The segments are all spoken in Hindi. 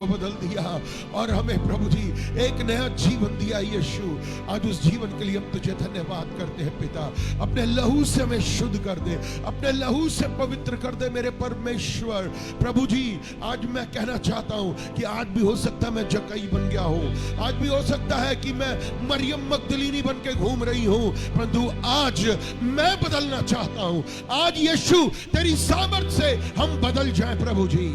बदल दिया और हमें प्रभु जी एक नया जीवन दिया। यीशु आज उस जीवन के लिए हम तुझे धन्यवाद करते हैं पिता। अपने लहू से हमें शुद्ध कर दे, अपने लहू से पवित्र कर दे मेरे परमेश्वर। प्रभु जी आज मैं कहना चाहता हूं कि आज भी हो सकता है मैं जक्कई बन गया हूं, आज भी हो सकता है कि मैं मरियम मगदलीनी बन के घूम रही हूं, परंतु आज मैं बदलना चाहता हूं। आज यीशु तेरी सामर्थ से हम बदल जाएं प्रभु जी।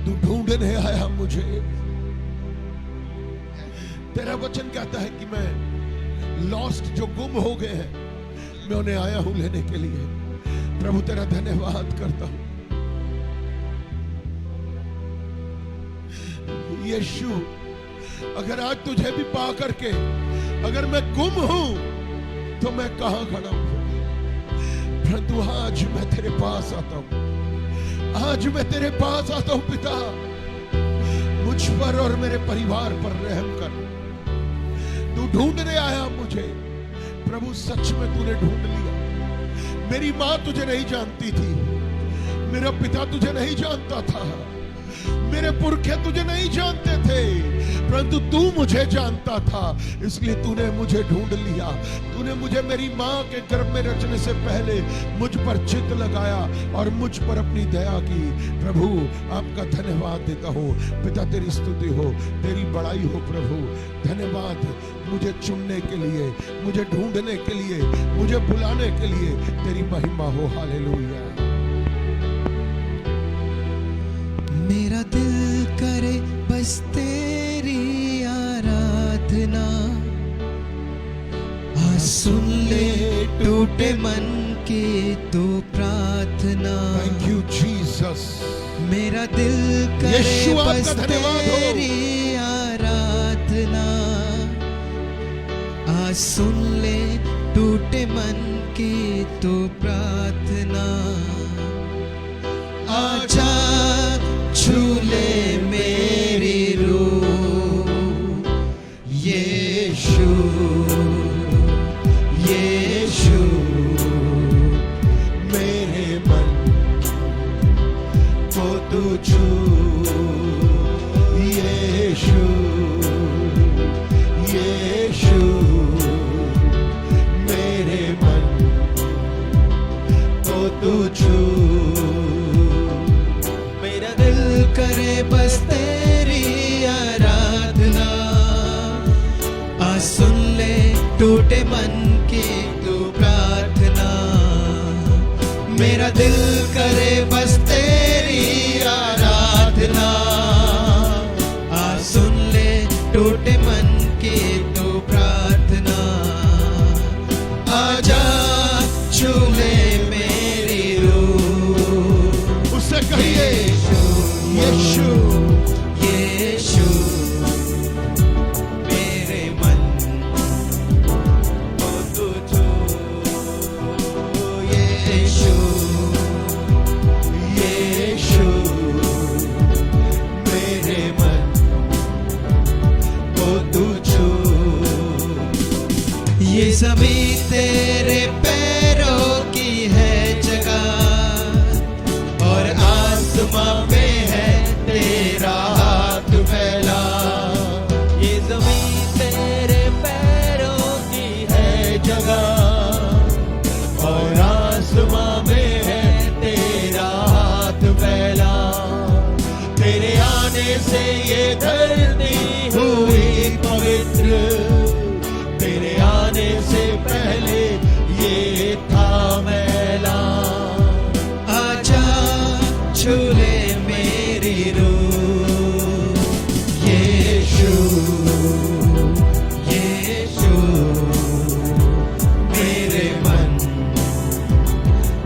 तू ढूंढने आया मुझे, तेरा वचन कहता है कि मैं लॉस्ट जो गुम हो गए हैं मैं उन्हें आया हूं लेने के लिए। प्रभु तेरा धन्यवाद करता हूं यीशु। अगर आज तुझे भी पा करके अगर मैं गुम हूं तो मैं कहां खड़ा हूं, परंतु आज मैं तेरे पास आता हूं, आज मैं तेरे पास आता हूं पिता। मुझ पर और मेरे परिवार पर रहम कर। तू ढूंढने आया मुझे प्रभु, सच में तूने ढूंढ लिया। मेरी मां तुझे नहीं जानती थी, मेरा पिता तुझे नहीं जानता था, मेरे पुरखे तुझे नहीं जानते थे, परंतु तू मुझे जानता था, इसलिए तूने मुझे ढूंढ लिया। तूने मुझे मेरी मां के गर्भ में रचने से पहले मुझ पर चित्त लगाया और मुझ पर अपनी दया की। प्रभु आपका धन्यवाद देता हूं पिता, तेरी स्तुति हो, तेरी बड़ाई हो प्रभु। धन्यवाद मुझे चुनने के लिए, मुझे ढूंढने के लिए, मुझे बुलाने के लिए, तेरी महिमा हो। हालेलुया। मेरा दिल करे बस तेरी आराधना, सुन ले टूटे मन की तू प्रार्थना। Thank you Jesus. मेरा दिल करे बस तेरी आराधना, सुन ले टूटे मन की तू प्रार्थना। आजा छू ले मेरी रूह यीशु, यीशु मेरे मन को तू छू। यीशु, यीशु मेरे मन को तू छू। करे बस तेरी आराधना, सुन ले टूटे मन की तू प्रार्थना। मेरा दिल करे बस तेरी आराधना, सुन ले टूटे मन की तू प्रार्थना। आजा छू ले मेरी रूह। उससे कहिए यीशु, यीशु मेरे मन को तू छू। यीशु, यीशु मेरे मन को तू छू। ये ज़मीं तेरे पैरों की है जगह, और आसमां पे तेरा हाथ फैला। ये ज़मीं तेरे पैरों की है जगह, और आसमां में है तेरा हाथ फैला। तेरे आने से ये धरती हुई पवित्र, तेरे आने से पहले ये था मैला। आजा छू ले मेरी रूह यीशु, यीशु मेरे मन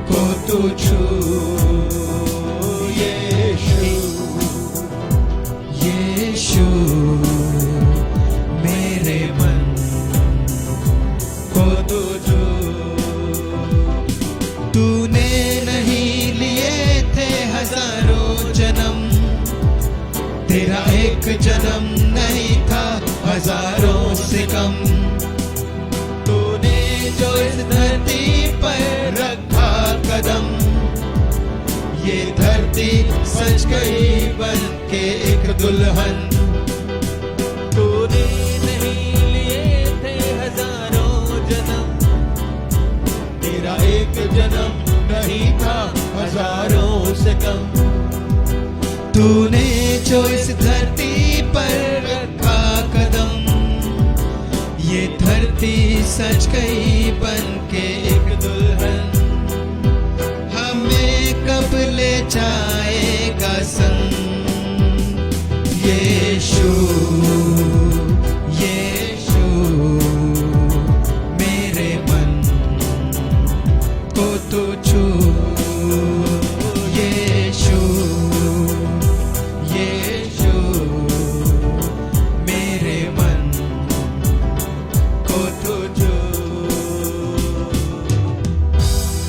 को तू छू। यीशु, यीशु मेरे मन को तू छू। तूने नहीं लिए थे हजारों जन्म, तेरा एक जन्म नहीं था हजारों से कम। तूने जो इस धरती पर रखा कदम, ये धरती धरती सज गई बन के एक दुल्हन। तूने नहीं लिए थे हजारों जन्म, तेरा एक जन्म नहीं था हजारों से कम। तूने जो इस धरती पर रखा कदम, ये धरती सज गई बन के एक दुल्हन। हमें कब ले जाएगा संग यीशु, यीशु मेरे मन को तो छू। यीशु, यीशु मेरे मन को तो छू।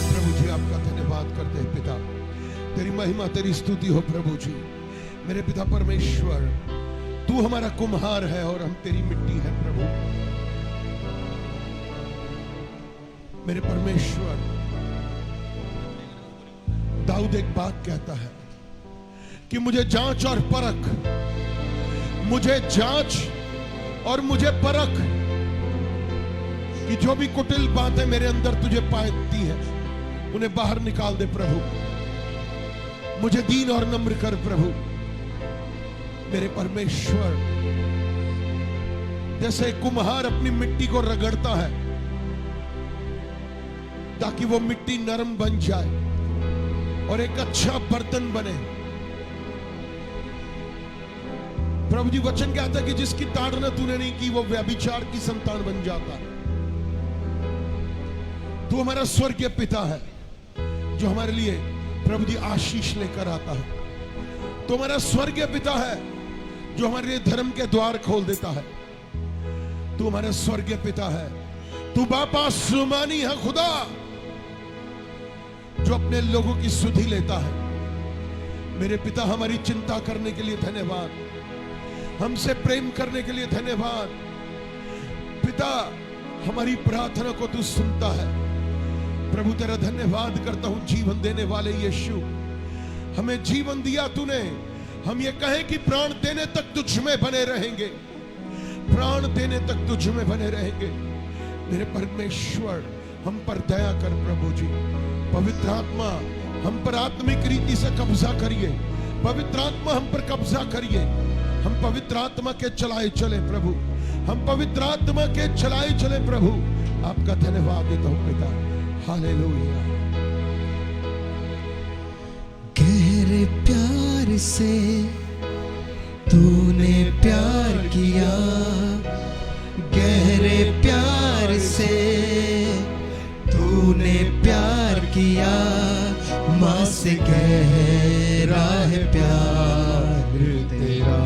प्रभु जी आपका धन्यवाद करते हैं पिता, तेरी महिमा तेरी स्तुति हो प्रभु जी। मेरे पिता परमेश्वर, तू हमारा कुम्हार है और हम तेरी मिट्टी है प्रभु। मेरे परमेश्वर, दाऊद एक बात कहता है कि मुझे जांच और परख, मुझे जांच और मुझे परख कि जो भी कुटिल बातें मेरे अंदर तुझे पाती है उन्हें बाहर निकाल दे प्रभु। मुझे दीन और नम्र कर प्रभु। मेरे परमेश्वर, जैसे कुम्हार अपनी मिट्टी को रगड़ता है ताकि वो मिट्टी नरम बन जाए और एक अच्छा बर्तन बने। प्रभु जी वचन कहता है कि जिसकी ताड़ना तूने नहीं की वो व्यभिचार की संतान बन जाता है। तू हमारा स्वर्गीय पिता है जो हमारे लिए प्रभु जी आशीष लेकर आता है। तू हमारा स्वर्गीय पिता है जो हमारे लिए धर्म के द्वार खोल देता है। तू हमारा स्वर्गीय पिता है, तू बाप आसमानी है खुदा जो अपने लोगों की सुधि लेता है। मेरे पिता, हमारी चिंता करने के लिए धन्यवाद, हमसे प्रेम करने के लिए धन्यवाद। पिता, हमारी प्रार्थना को तू सुनता है। प्रभु तेरा धन्यवाद करता हूं जीवन देने वाले यीशु। हमें जीवन दिया तूने, हम ये कहें कि प्राण देने तक तुझ में बने रहेंगे, प्राण देने तक तुझ में बने रहेंगे। मेरे परमेश्वर, हम पर दया कर प्रभु जी। पवित्र आत्मा, हम पर आत्मिक रीति से कब्जा करिए। पवित्र आत्मा, हम पर कब्जा करिए। हम पवित्र आत्मा के चलाए चले प्रभु, हम पवित्र आत्मा के चलाए चले प्रभु। आपका धन्यवाद देता हूं पिता। हालेलुया। गहरे प्यार से तूने प्यार किया, गहरे प्यार से तूने प्यार किया। माँ से गहरा है प्यार तेरा,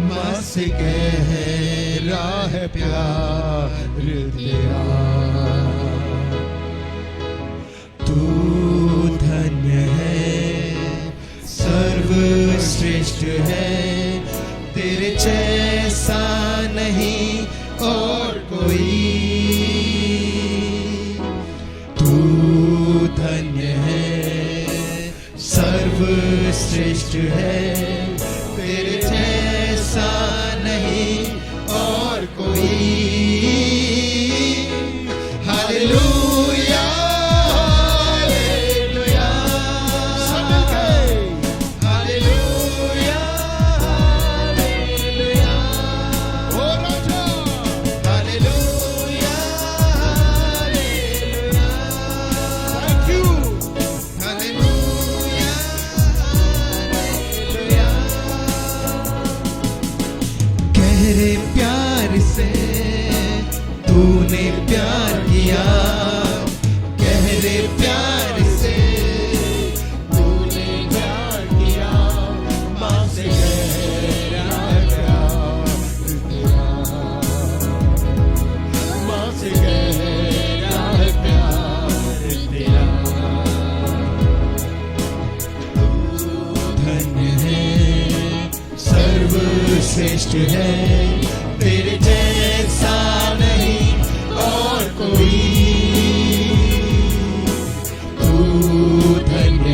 माँ से गहरा है प्यार तेरा। तू धन्य है, सर्वश्रेष्ठ है, तेरे जैसा नहीं और कोई। तू धन्य है, सर्वश्रेष्ठ है, तेरे जैसा नहीं और कोई। हालेलुया, तेरे प्यार से तूने प्यार किया, गहरे प्यार से तूने प्यार किया। माँ से गहरा प्यार तेरा, माँ से गहरा प्यार तेरा। तू धन्य है, सर्वश्रेष्ठ है, तेरे जैसा नहीं और कोई। तू धन्य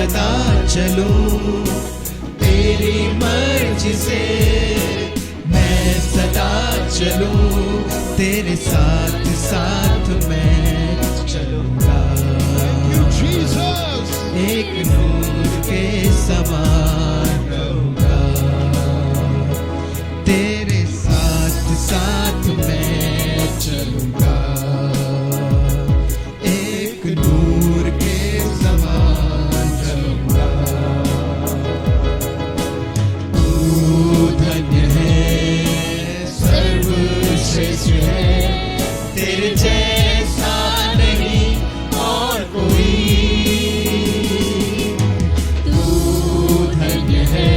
सदा चलूं तेरी मर्जी से, मैं सदा चलूं तेरे साथ साथ मैं चलूंगा। Jesus. एक नूर के समान रहूंगा, तेरे साथ साथ मैं चलूंगा। एक नूर के समान चलूंगा। तू धन्य है, सर्वश्रेष्ठ है, तेरे जैसा नहीं और कोई। तू धन्य है,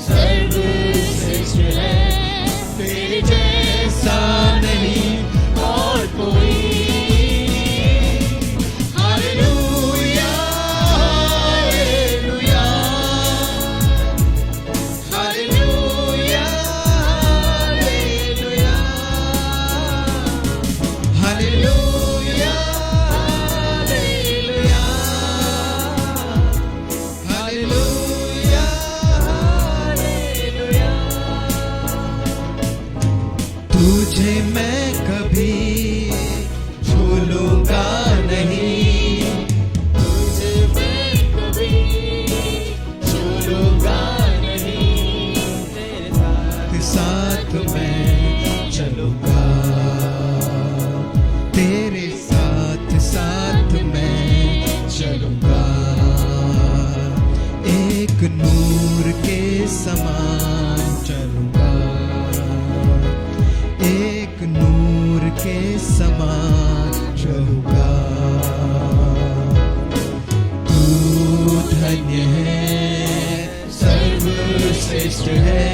सर्वश्रेष्ठ है, तेरे जैसा नहीं और कोई। Hallelujah, hallelujah, hallelujah, hallelujah, hallelujah, hallelujah, hallelujah, hallelujah. तुझे मैं कभी भूलूंगा नहीं, तुझे मैं कभी भूलूंगा नहीं, तेरे साथ मैं चलूंगा, तेरे साथ साथ मैं चलूंगा। एक नूर के समान चलूंगा, एक नूर के समान चलूंगा। तू धन्य है, सर्वश्रेष्ठ है,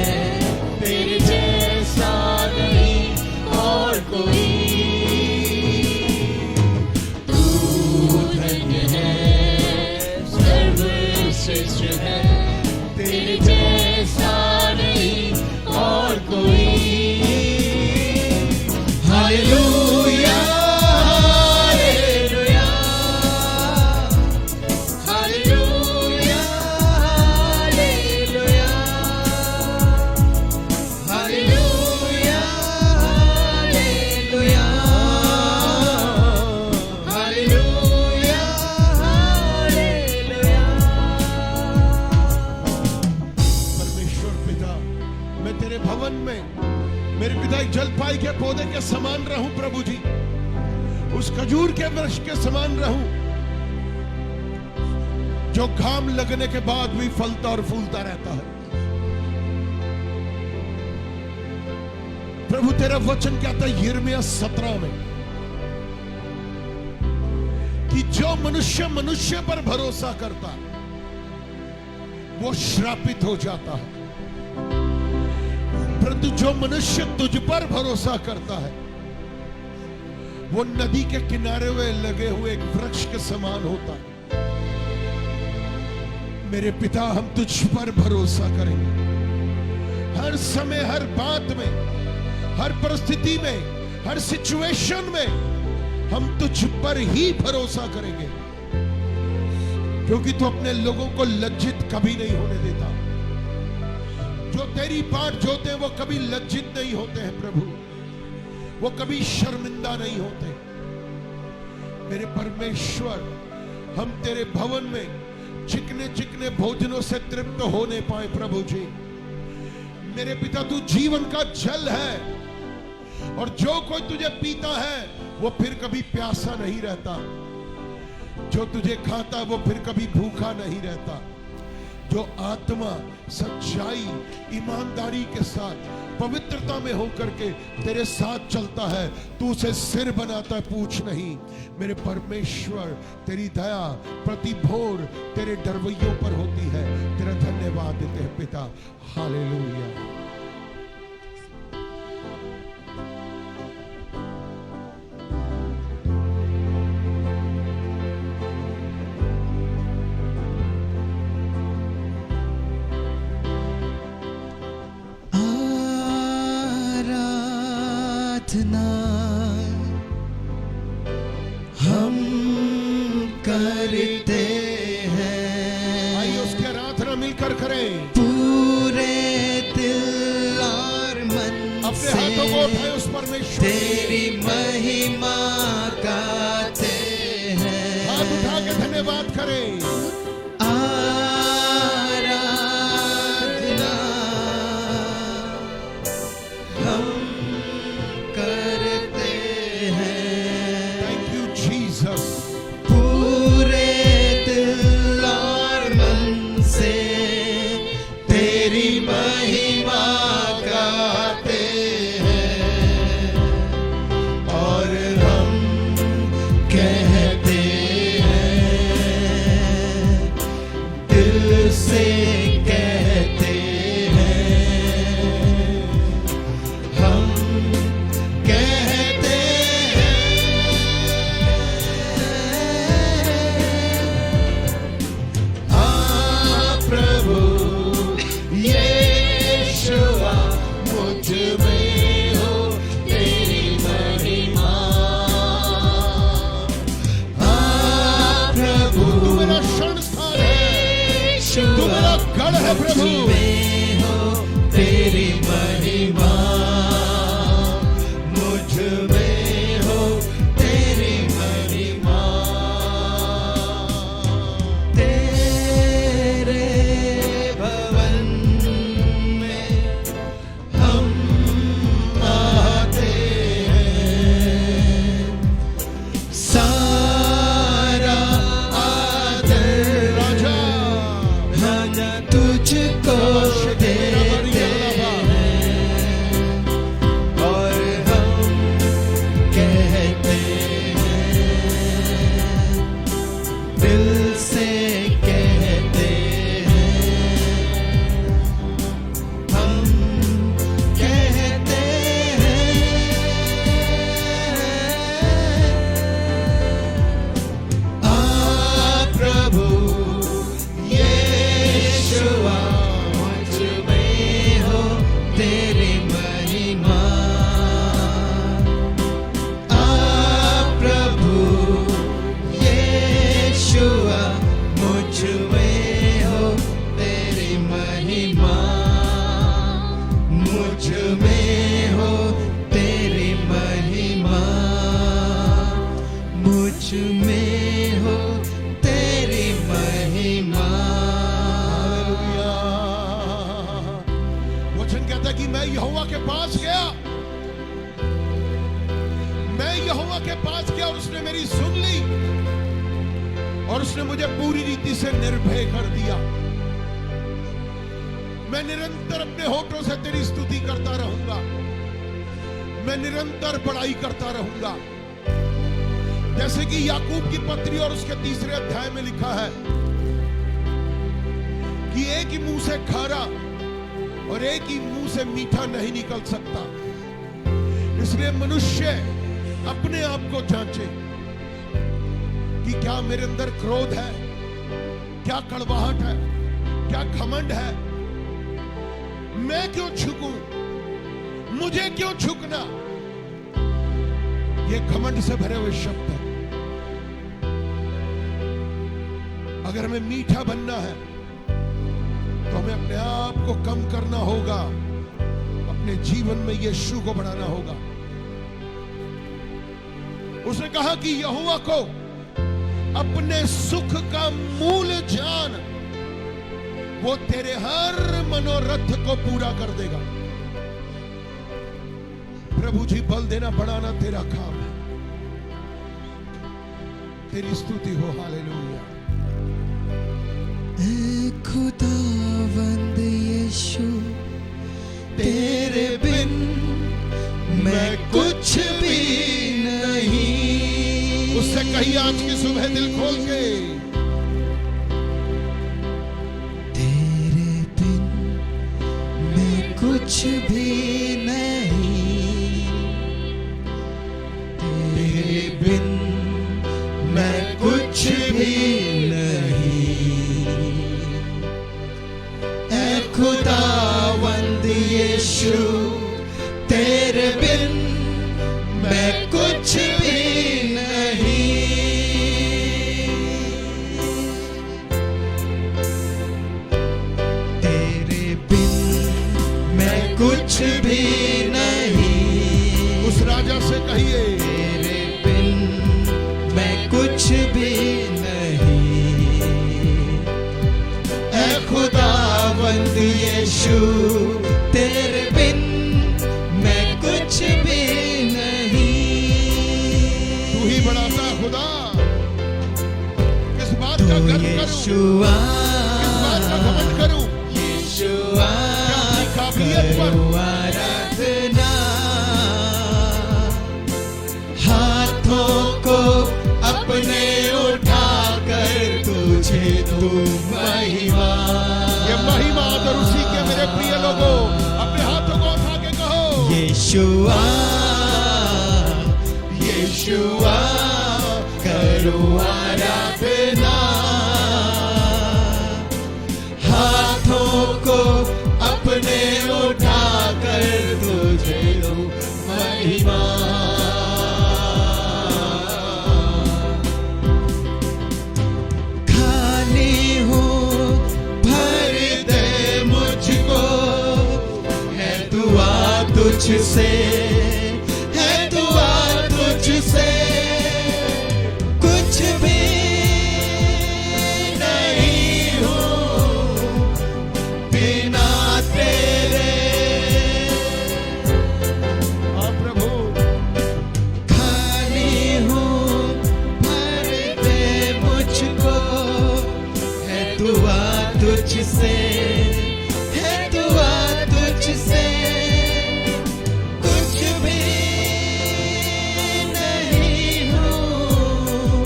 तेरे जैसा नहीं और कोई। तू धन्य है, सर्वश्रेष्ठ है, तेरे जैसा नहीं और कोई। Hallelujah, hallelujah, hallelujah, hallelujah, hallelujah, hallelujah, hallelujah, hallelujah. परमेश्वर पिता, मैं तेरे भवन में मेरे पिता एक जलपाई के पौधे के समान रहूं प्रभु जी, उस खजूर के वृक्ष के समान रहूं जो घाम लगने के बाद भी फलता और फूलता रहता है। प्रभु तेरा वचन कहता है यिर्मयाह 17 में कि जो मनुष्य मनुष्य पर भरोसा करता है वो श्रापित हो जाता है, परंतु जो मनुष्य तुझ पर भरोसा करता है वो नदी के किनारे में लगे हुए एक वृक्ष के समान होता है। मेरे पिता, हम तुझ पर भरोसा करेंगे हर समय, हर बात में, हर परिस्थिति में, हर सिचुएशन में हम तुझ पर ही भरोसा करेंगे, क्योंकि तू अपने लोगों को लज्जित कभी नहीं होने देता। जो तेरी बाट जोते हैं वो कभी लज्जित नहीं होते हैं प्रभु, वो कभी शर्मिंदा नहीं होते। मेरे परमेश्वर, हम तेरे भवन में चिकने चिकने भोजनों से तृप्त होने पाए प्रभु जी। मेरे पिता, तू जीवन का जल है और जो कोई तुझे पीता है वो फिर कभी प्यासा नहीं रहता, जो तुझे खाता वो फिर कभी भूखा नहीं रहता। जो आत्मा सच्चाई, ईमानदारी के साथ, पवित्रता में होकर के तेरे साथ चलता है, तू उसे सिर बनाता है, पूछ नहीं। मेरे परमेश्वर, तेरी दया प्रति भोर तेरे डरवैयों पर होती है। तेरा धन्यवाद देते हैं पिता। हालेलुया। प्रार्थना हम करते हैं, लोग उठाए उस परमेश्वर तेरी महिमा गाते हैं। हाथ उठा के धन्यवाद करें। आराधना हम करते हैं। Thank you Jesus. पूरे दिल और मन से तेरी महिमा गाते हैं और हम कहते हैं, दिल से कहते हैं, हम कहते हैं, प्रभु यीशुआ मुझ में हो तेरी महिमा। प्रभु तू मेरा शरण स्थान है, तू मेरा गढ़ है प्रभु। में हो तेरी महिमा, मुझ में हो तेरी महिमा। तेरे भवन में हम आते हैं, सारा आदर राजा राजा तुझको देते हैं और हम कहते हैं, दिल से कहते हैं, हम कहते हैं, प्रभु यीशुआ मुझ में हो तेरी महिमा। प्रभु यीशुआ मुझ में हो तेरी महिमा, मुझ में हो तेरी महिमा, मुझ में हो तेरी महिमा। हालेलुया। वचन कहता है कि मैं यहोवा के पास गया, मैं यहोवा के पास गया और उसने मेरी सुन ली और उसने मुझे पूरी रीति से निर्भय कर दिया। मैं निरंतर अपने होठों से तेरी स्तुति करता रहूंगा, मैं निरंतर बड़ाई करता रहूंगा। जैसे कि याकूब की पत्री और उसके 3 अध्याय में लिखा है कि एक ही मुंह से खारा और एक ही मुंह से मीठा नहीं निकल सकता। इसलिए मनुष्य अपने आप को जांचे कि क्या मेरे अंदर क्रोध है, क्या कड़वाहट है, क्या घमंड है। मैं क्यों झुकूं, मुझे क्यों झुकना। ये घमंड से भरे हुए शब्द है। अगर हमें मीठा बनना है तो हमें अपने आप को कम करना होगा, अपने जीवन में यीशु को बढ़ाना होगा। उसने कहा कि यहोवा को अपने सुख का मूल जान, वो तेरे हर मनोरथ को पूरा कर देगा। प्रभु जी, बल देना बढ़ाना तेरा काम है। तेरी स्तुति हो। हालेलुया। खुदावंद यीशु, तेरे बिन मैं कुछ भी नहीं। उससे कही आज की सुबह दिल खोल के, तेरे बिन मैं कुछ भी नहीं, तेरे बिन मैं कुछ भी नहीं। ऐ खुदावंद यीशु, तेरे बिन मैं कुछ भी नहीं। तेरे बिन मैं कुछ भी यीशुआ इस बात का घमंड करूं यीशुआ अपनी काबिलियत पर करो आराधना हाथों को अपने उठाकर तुझे दूं महिमा ये महिमा और उसी के मेरे प्रिय लोगों अपने हाथों को उठा के कहो यीशुआ यीशुआ करो आराधना हाथों को अपने उठाकर तुझे दूं महिमा खाली हूँ भर दे मुझको है दुआ तुझसे है दुआ तुझसे कुछ भी नहीं हूँ बिना तेरे हाँ प्रभु खाली हूँ भर दे मुझको है दुआ तुझसे है दुआ तुझसे कुछ भी नहीं हूँ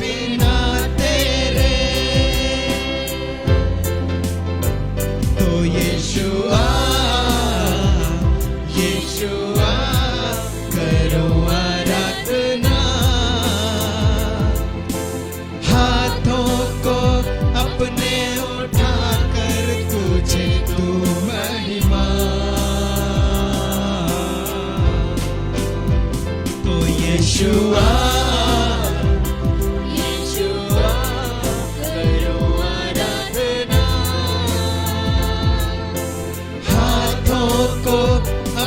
बिना तेरे तो यीशुआ यीशुआ करो आराधना हाथों को अपने उठाकर तुझे दूं महिमा तो यीशुआ यीशुआ करो आराधना हाथों को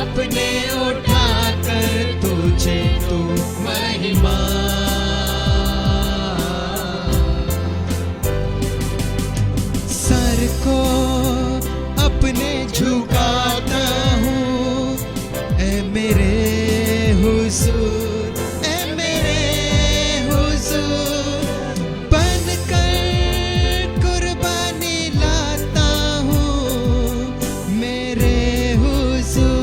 अपने उठाकर तुझे दूं महिमा सर को अपने झुकाता हूँ ए मेरे हुजूर ए मेरे हुजूर बनकर कुर्बानी लाता हूँ मेरे हुजूर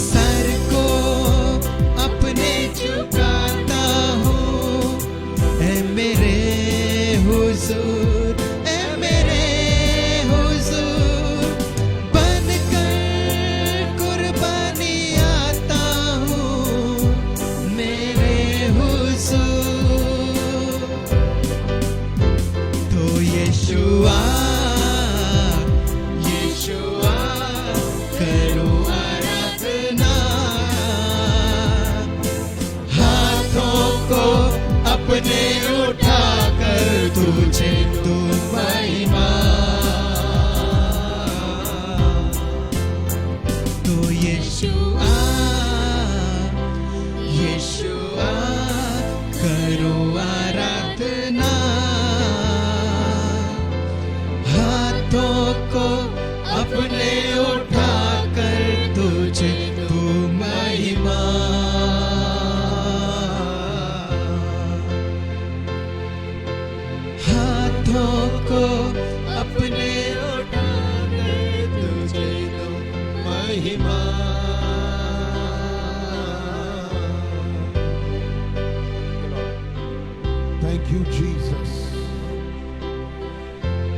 सर को अपने झुकाता हूँ ए मेरे हुजूर ए मेरे हुजूर बनकर कुर्बानी आता हूँ मेरे हुजूर तो यीशुआ यीशुआ करो आराधना हाथों को अपने उठाकर तुझे दूं महिमा तो यीशुआ यीशुआ करो आराधना हाथों को अपने उठाकर तुझे दूं महिमा हाथों को अपने उठाकर तुझे दूं महिमा थैंक यू जीसस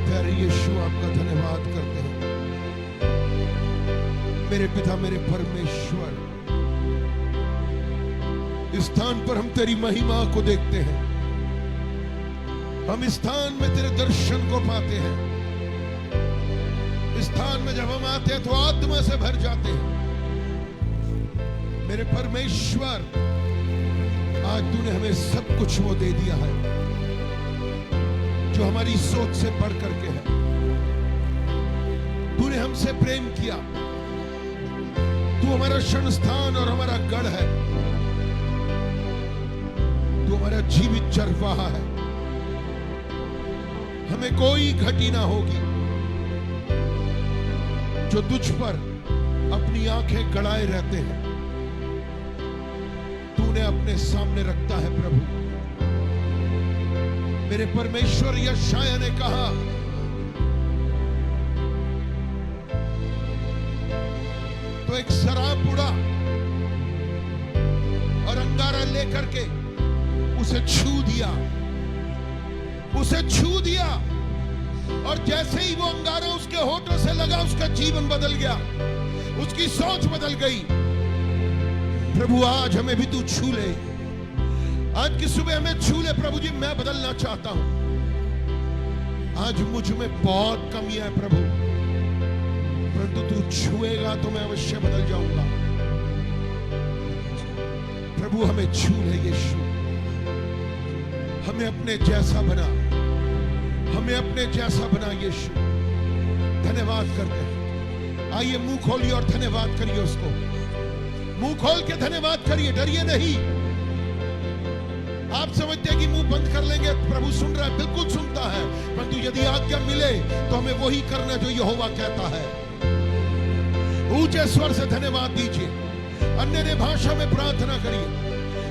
प्यारे यीशु आपका धन्यवाद करते हैं मेरे पिता मेरे परमेश्वर इस स्थान पर हम तेरी महिमा को देखते हैं हम इस स्थान में तेरे दर्शन को पाते हैं इस स्थान में जब हम आते हैं तो आत्मा से भर जाते हैं मेरे परमेश्वर आज तूने हमें सब कुछ वो दे दिया है जो हमारी सोच से बढ़ करके है तूने हमसे प्रेम किया तू हमारा शरण स्थान और हमारा गढ़ है तू हमारा जीवित चरवाहा है हमें कोई घटी ना होगी जो तुझ पर अपनी आंखें गड़ाए रहते हैं उन्हें अपने सामने रखता है प्रभु। मेरे परमेश्वर यशायाह ने कहा, तो एक शराब बुढ़ा और अंगारा लेकर के उसे छू दिया, उसे छू दिया, और जैसे ही वो अंगारा उसके होठों से लगा, उसका जीवन बदल गया, उसकी सोच बदल गई। प्रभु आज हमें भी तू छू ले, आज की सुबह हमें छू ले प्रभु जी। मैं बदलना चाहता हूं, आज मुझ में बहुत कमियां है प्रभु, परंतु तू छुएगा तो मैं अवश्य बदल जाऊंगा। प्रभु हमें छू ले यीशु, हमें अपने जैसा बना, हमें अपने जैसा बना यीशु। धन्यवाद करते हैं। आइए मुंह खोलिए और धन्यवाद करिए उसको, मुंह खोल के धन्यवाद करिए, डरिए नहीं। आप समझते हैं कि मुंह बंद कर लेंगे, प्रभु सुन रहा है, बिल्कुल सुनता है, परंतु यदि आज्ञा मिले तो हमें वही करना जो यहोवा कहता है। ऊंचे स्वर से धन्यवाद दीजिए, अन्य भाषा में प्रार्थना करिए।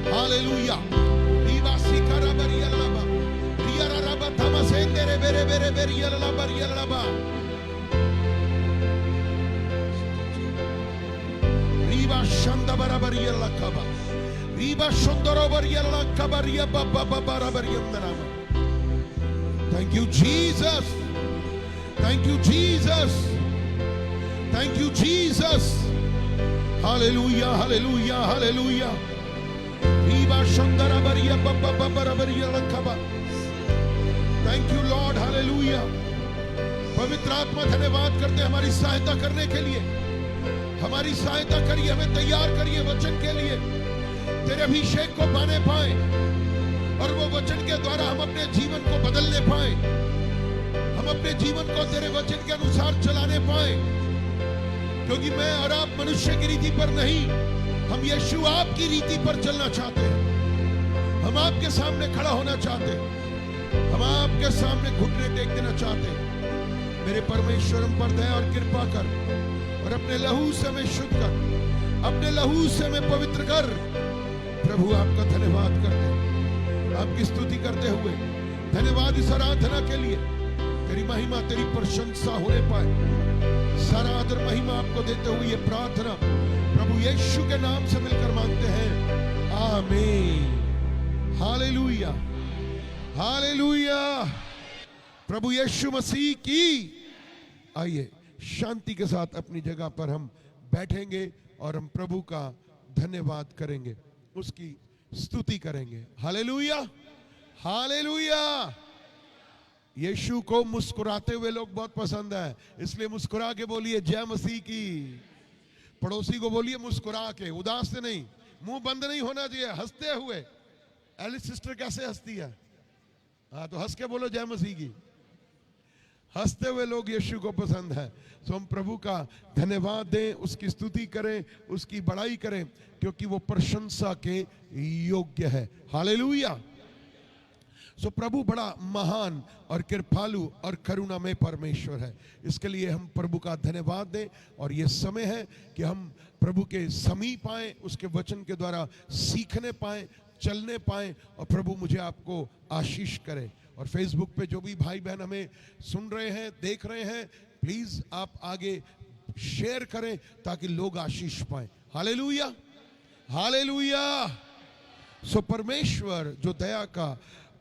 हालेलुया। रीवासी कराबरियलबा रियरबा थमसेंदेरे बेरे बेरे बेरियलबा रियलबा Rewa शंदबरबरियलकबा Rewa शंदरबरियलकबा रियबा बरबरियंदरामा। Thank you Jesus, thank you Jesus, thank you Jesus. Hallelujah, hallelujah, hallelujah. Riva Shandara Bariya Baba Bariya Lankaba. Thank you Lord, hallelujah. पवित्र आत्मा धन्यवाद करते हैं हमारी सहायता करने के लिए, हमारी सहायता करिए, हमें तैयार करिए वचन के लिए, तेरे अभिषेक को पाने पाए और वो वचन के द्वारा हम अपने जीवन को बदलने पाए, हम अपने जीवन को तेरे वचन के अनुसार चलाने पाए। क्योंकि मैं और आप मनुष्य की रीति पर नहीं, हम यीशु आपकी रीति पर चलना चाहते हैं। हम आपके सामने खड़ा होना चाहते हैं, हम आपके सामने घुटने टेक देना चाहते हैं। मेरे परमेश्वर हम पर दया और कृपा कर, और अपने लहू से हमें शुद्ध कर, अपने लहू से हमें पवित्र कर। प्रभु आपका धन्यवाद करते हैं, आपकी स्तुति करते हुए धन्यवाद इस आराधना के लिए। तेरी महिमा, तेरी प्रशंसा होने पाए। सारा आदर महिमा आपको देते हुए ये प्रार्थना प्रभु यीशु के नाम से मिलकर मांगते हैं, आमीन। हालेलुया, हालेलुया। प्रभु यीशु मसीह की। आइए शांति के साथ अपनी जगह पर हम बैठेंगे और हम प्रभु का धन्यवाद करेंगे, उसकी स्तुति करेंगे। Hallelujah, hallelujah. यीशु को मुस्कुराते हुए लोग बहुत पसंद है, इसलिए मुस्कुरा के बोलिए जय मसीह की। पड़ोसी को बोलिए मुस्कुरा के, उदास से नहीं, मुंह बंद नहीं होना चाहिए, हंसते हुए। एलिस सिस्टर कैसे हंसती है? हाँ, तो हंस के बोलो जय मसीह की। हंसते हुए लोग यीशु को पसंद है। तो हम प्रभु का धन्यवाद दें, उसकी स्तुति करें, उसकी बड़ाई करें, क्योंकि वो प्रशंसा के योग्य है। हालेलुया। सो प्रभु बड़ा महान और कृपालु और करुणामय परमेश्वर है, इसके लिए हम प्रभु का धन्यवाद दें। और ये समय है कि हम प्रभु के समीप आए, उसके वचन के द्वारा सीखने पाए, चलने पाए, और प्रभु मुझे आपको आशीष करे। और फेसबुक पे जो भी भाई बहन हमें सुन रहे हैं, देख रहे हैं, प्लीज आप आगे शेयर करें ताकि लोग आशीष पाएं। Hallelujah, hallelujah. सो परमेश्वर जो दया का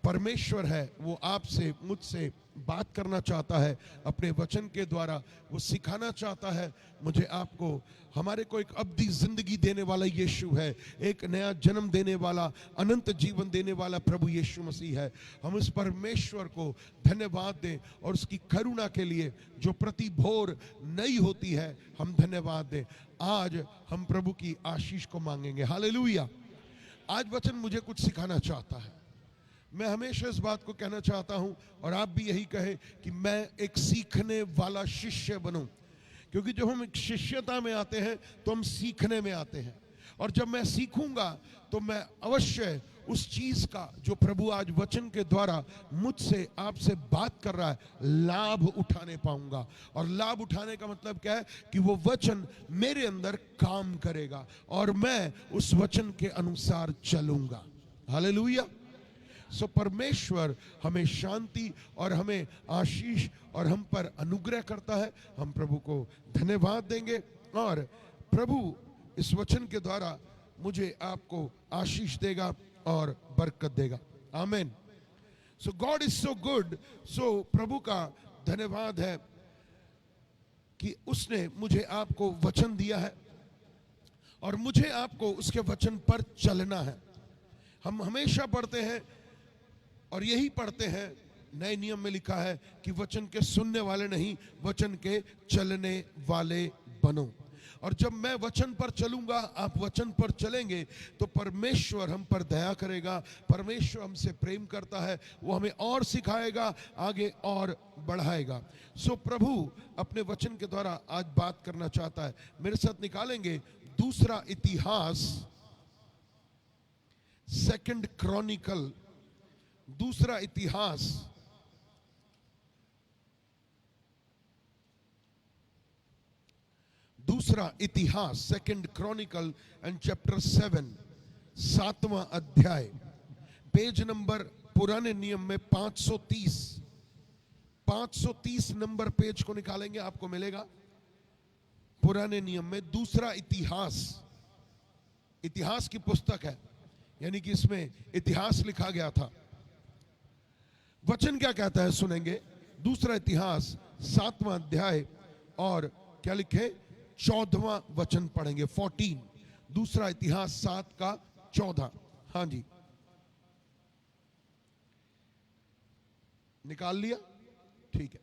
परमेश्वर है, वो आपसे, मुझसे बात करना चाहता है अपने वचन के द्वारा। वो सिखाना चाहता है मुझे, आपको। हमारे को एक अब्दी जिंदगी देने वाला यीशु है, एक नया जन्म देने वाला, अनंत जीवन देने वाला प्रभु यीशु मसीह है। हम इस परमेश्वर को धन्यवाद दें और उसकी करुणा के लिए जो प्रति भोर नई होती है, हम धन्यवाद दें। आज हम प्रभु की आशीष को मांगेंगे। हालेलुया। आज वचन मुझे कुछ सिखाना चाहता है। मैं हमेशा इस बात को कहना चाहता हूं, और आप भी यही कहें कि मैं एक सीखने वाला शिष्य बनूं। क्योंकि जब हम एक शिष्यता में आते हैं तो हम सीखने में आते हैं, और जब मैं सीखूंगा तो मैं अवश्य उस चीज का जो प्रभु आज वचन के द्वारा मुझसे आपसे बात कर रहा है लाभ उठाने पाऊंगा। और लाभ उठाने का मतलब क्या है कि वो वचन मेरे अंदर काम करेगा और मैं उस वचन के अनुसार चलूंगा। हालेलुया। सो परमेश्वर हमें शांति और हमें आशीष और हम पर अनुग्रह करता है। हम प्रभु को धन्यवाद देंगे और प्रभु इस वचन के द्वारा मुझे आपको आशीष देगा और बरकत देगा। आमीन। सो गॉड इज सो गुड। सो प्रभु का धन्यवाद है कि उसने मुझे आपको वचन दिया है और मुझे आपको उसके वचन पर चलना है। हम हमेशा पढ़ते हैं और यही पढ़ते हैं, नए नियम में लिखा है कि वचन के सुनने वाले नहीं, वचन के चलने वाले बनो। और जब मैं वचन पर चलूंगा, आप वचन पर चलेंगे, तो परमेश्वर हम पर दया करेगा। परमेश्वर हमसे प्रेम करता है, वो हमें और सिखाएगा, आगे और बढ़ाएगा। सो प्रभु अपने वचन के द्वारा आज बात करना चाहता है। मेरे साथ निकालेंगे दूसरा इतिहास, सेकंड क्रॉनिकल, दूसरा इतिहास सेकंड क्रॉनिकल एंड चैप्टर 7, 7वां अध्याय, पेज नंबर पुराने नियम में 530 नंबर पेज को निकालेंगे, आपको मिलेगा पुराने नियम में दूसरा इतिहास की पुस्तक है, यानी कि इसमें इतिहास लिखा गया था। वचन क्या कहता है सुनेंगे। दूसरा इतिहास 7वां अध्याय और क्या लिखे, 14वां वचन पढ़ेंगे। 14, दूसरा इतिहास 7 का 14। हाँ जी, निकाल लिया? ठीक है,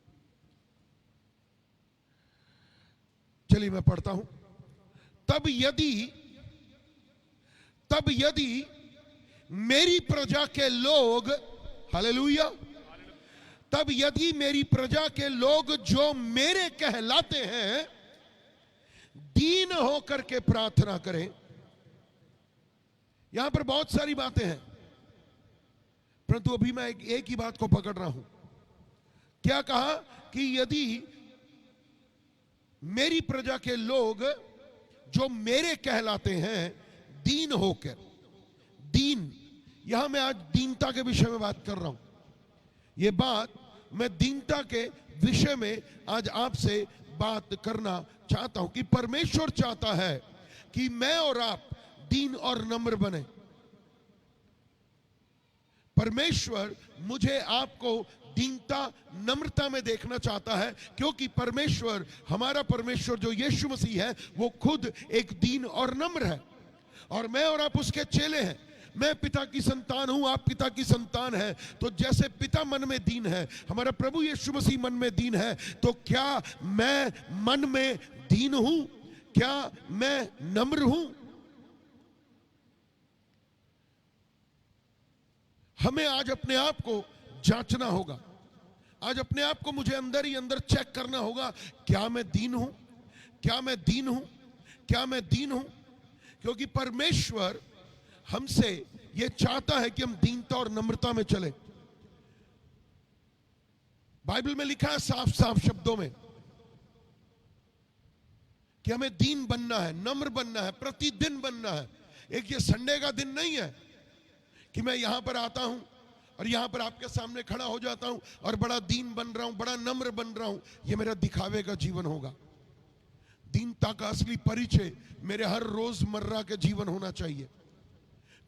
चलिए मैं पढ़ता हूं। तब यदि मेरी प्रजा के लोग, हालेलुया, तब यदि मेरी प्रजा के लोग जो मेरे कहलाते हैं दीन होकर के प्रार्थना करें। यहां पर बहुत सारी बातें हैं, परंतु अभी मैं एक ही बात को पकड़ रहा हूं। क्या कहा कि यदि मेरी प्रजा के लोग जो मेरे कहलाते हैं दीन होकर, दीन, यहां मैं आज दीनता के विषय में बात कर रहा हूं। यह बात मैं दीनता के विषय में आज आपसे बात करना चाहता हूं कि परमेश्वर चाहता है कि मैं और आप दीन और नम्र बने। परमेश्वर मुझे आपको दीनता नम्रता में देखना चाहता है, क्योंकि परमेश्वर, हमारा परमेश्वर जो यीशु मसीह है, वो खुद एक दीन और नम्र है और मैं और आप उसके चेले हैं। मैं पिता की संतान हूं, आप पिता की संतान हैं। तो जैसे पिता मन में दीन है, हमारा प्रभु यीशु मसीह मन में दीन है, तो क्या मैं मन में दीन हूं? क्या मैं नम्र हूं? हमें आज अपने आप को जांचना होगा। आज अपने आप को मुझे अंदर ही अंदर चेक करना होगा, क्या मैं दीन हूं? क्या मैं दीन हूं? क्या मैं दीन हूं? क्योंकि परमेश्वर हमसे यह चाहता है कि हम दीनता और नम्रता में चलें। बाइबल में लिखा है साफ साफ शब्दों में कि हमें दीन बनना है, नम्र बनना है, प्रतिदिन बनना है। एक ये संडे का दिन नहीं है कि मैं यहां पर आता हूं और यहां पर आपके सामने खड़ा हो जाता हूं और बड़ा दीन बन रहा हूं, बड़ा नम्र बन रहा हूं। यह मेरा दिखावे का जीवन होगा। दीनता का असली परिचय मेरे हर रोजमर्रा के जीवन होना चाहिए।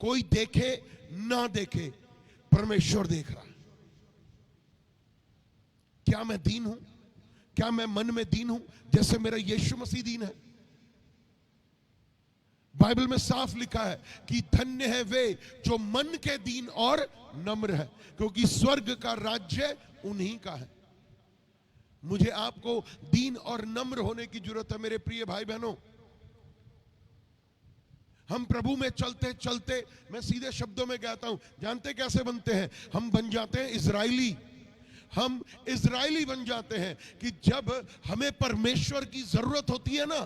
कोई देखे ना देखे, परमेश्वर देख रहा है। क्या मैं दीन हूं? क्या मैं मन में दीन हूं जैसे मेरा यीशु मसीह दीन है? बाइबल में साफ लिखा है कि धन्य है वे जो मन के दीन और नम्र है, क्योंकि स्वर्ग का राज्य उन्हीं का है। मुझे आपको दीन और नम्र होने की जरूरत है मेरे प्रिय भाई बहनों। हम प्रभु में चलते चलते, मैं सीधे शब्दों में कहता हूं, जानते कैसे बनते हैं? हम बन जाते हैं इजरायली। हम इजरायली बन जाते हैं कि जब हमें परमेश्वर की जरूरत होती है ना,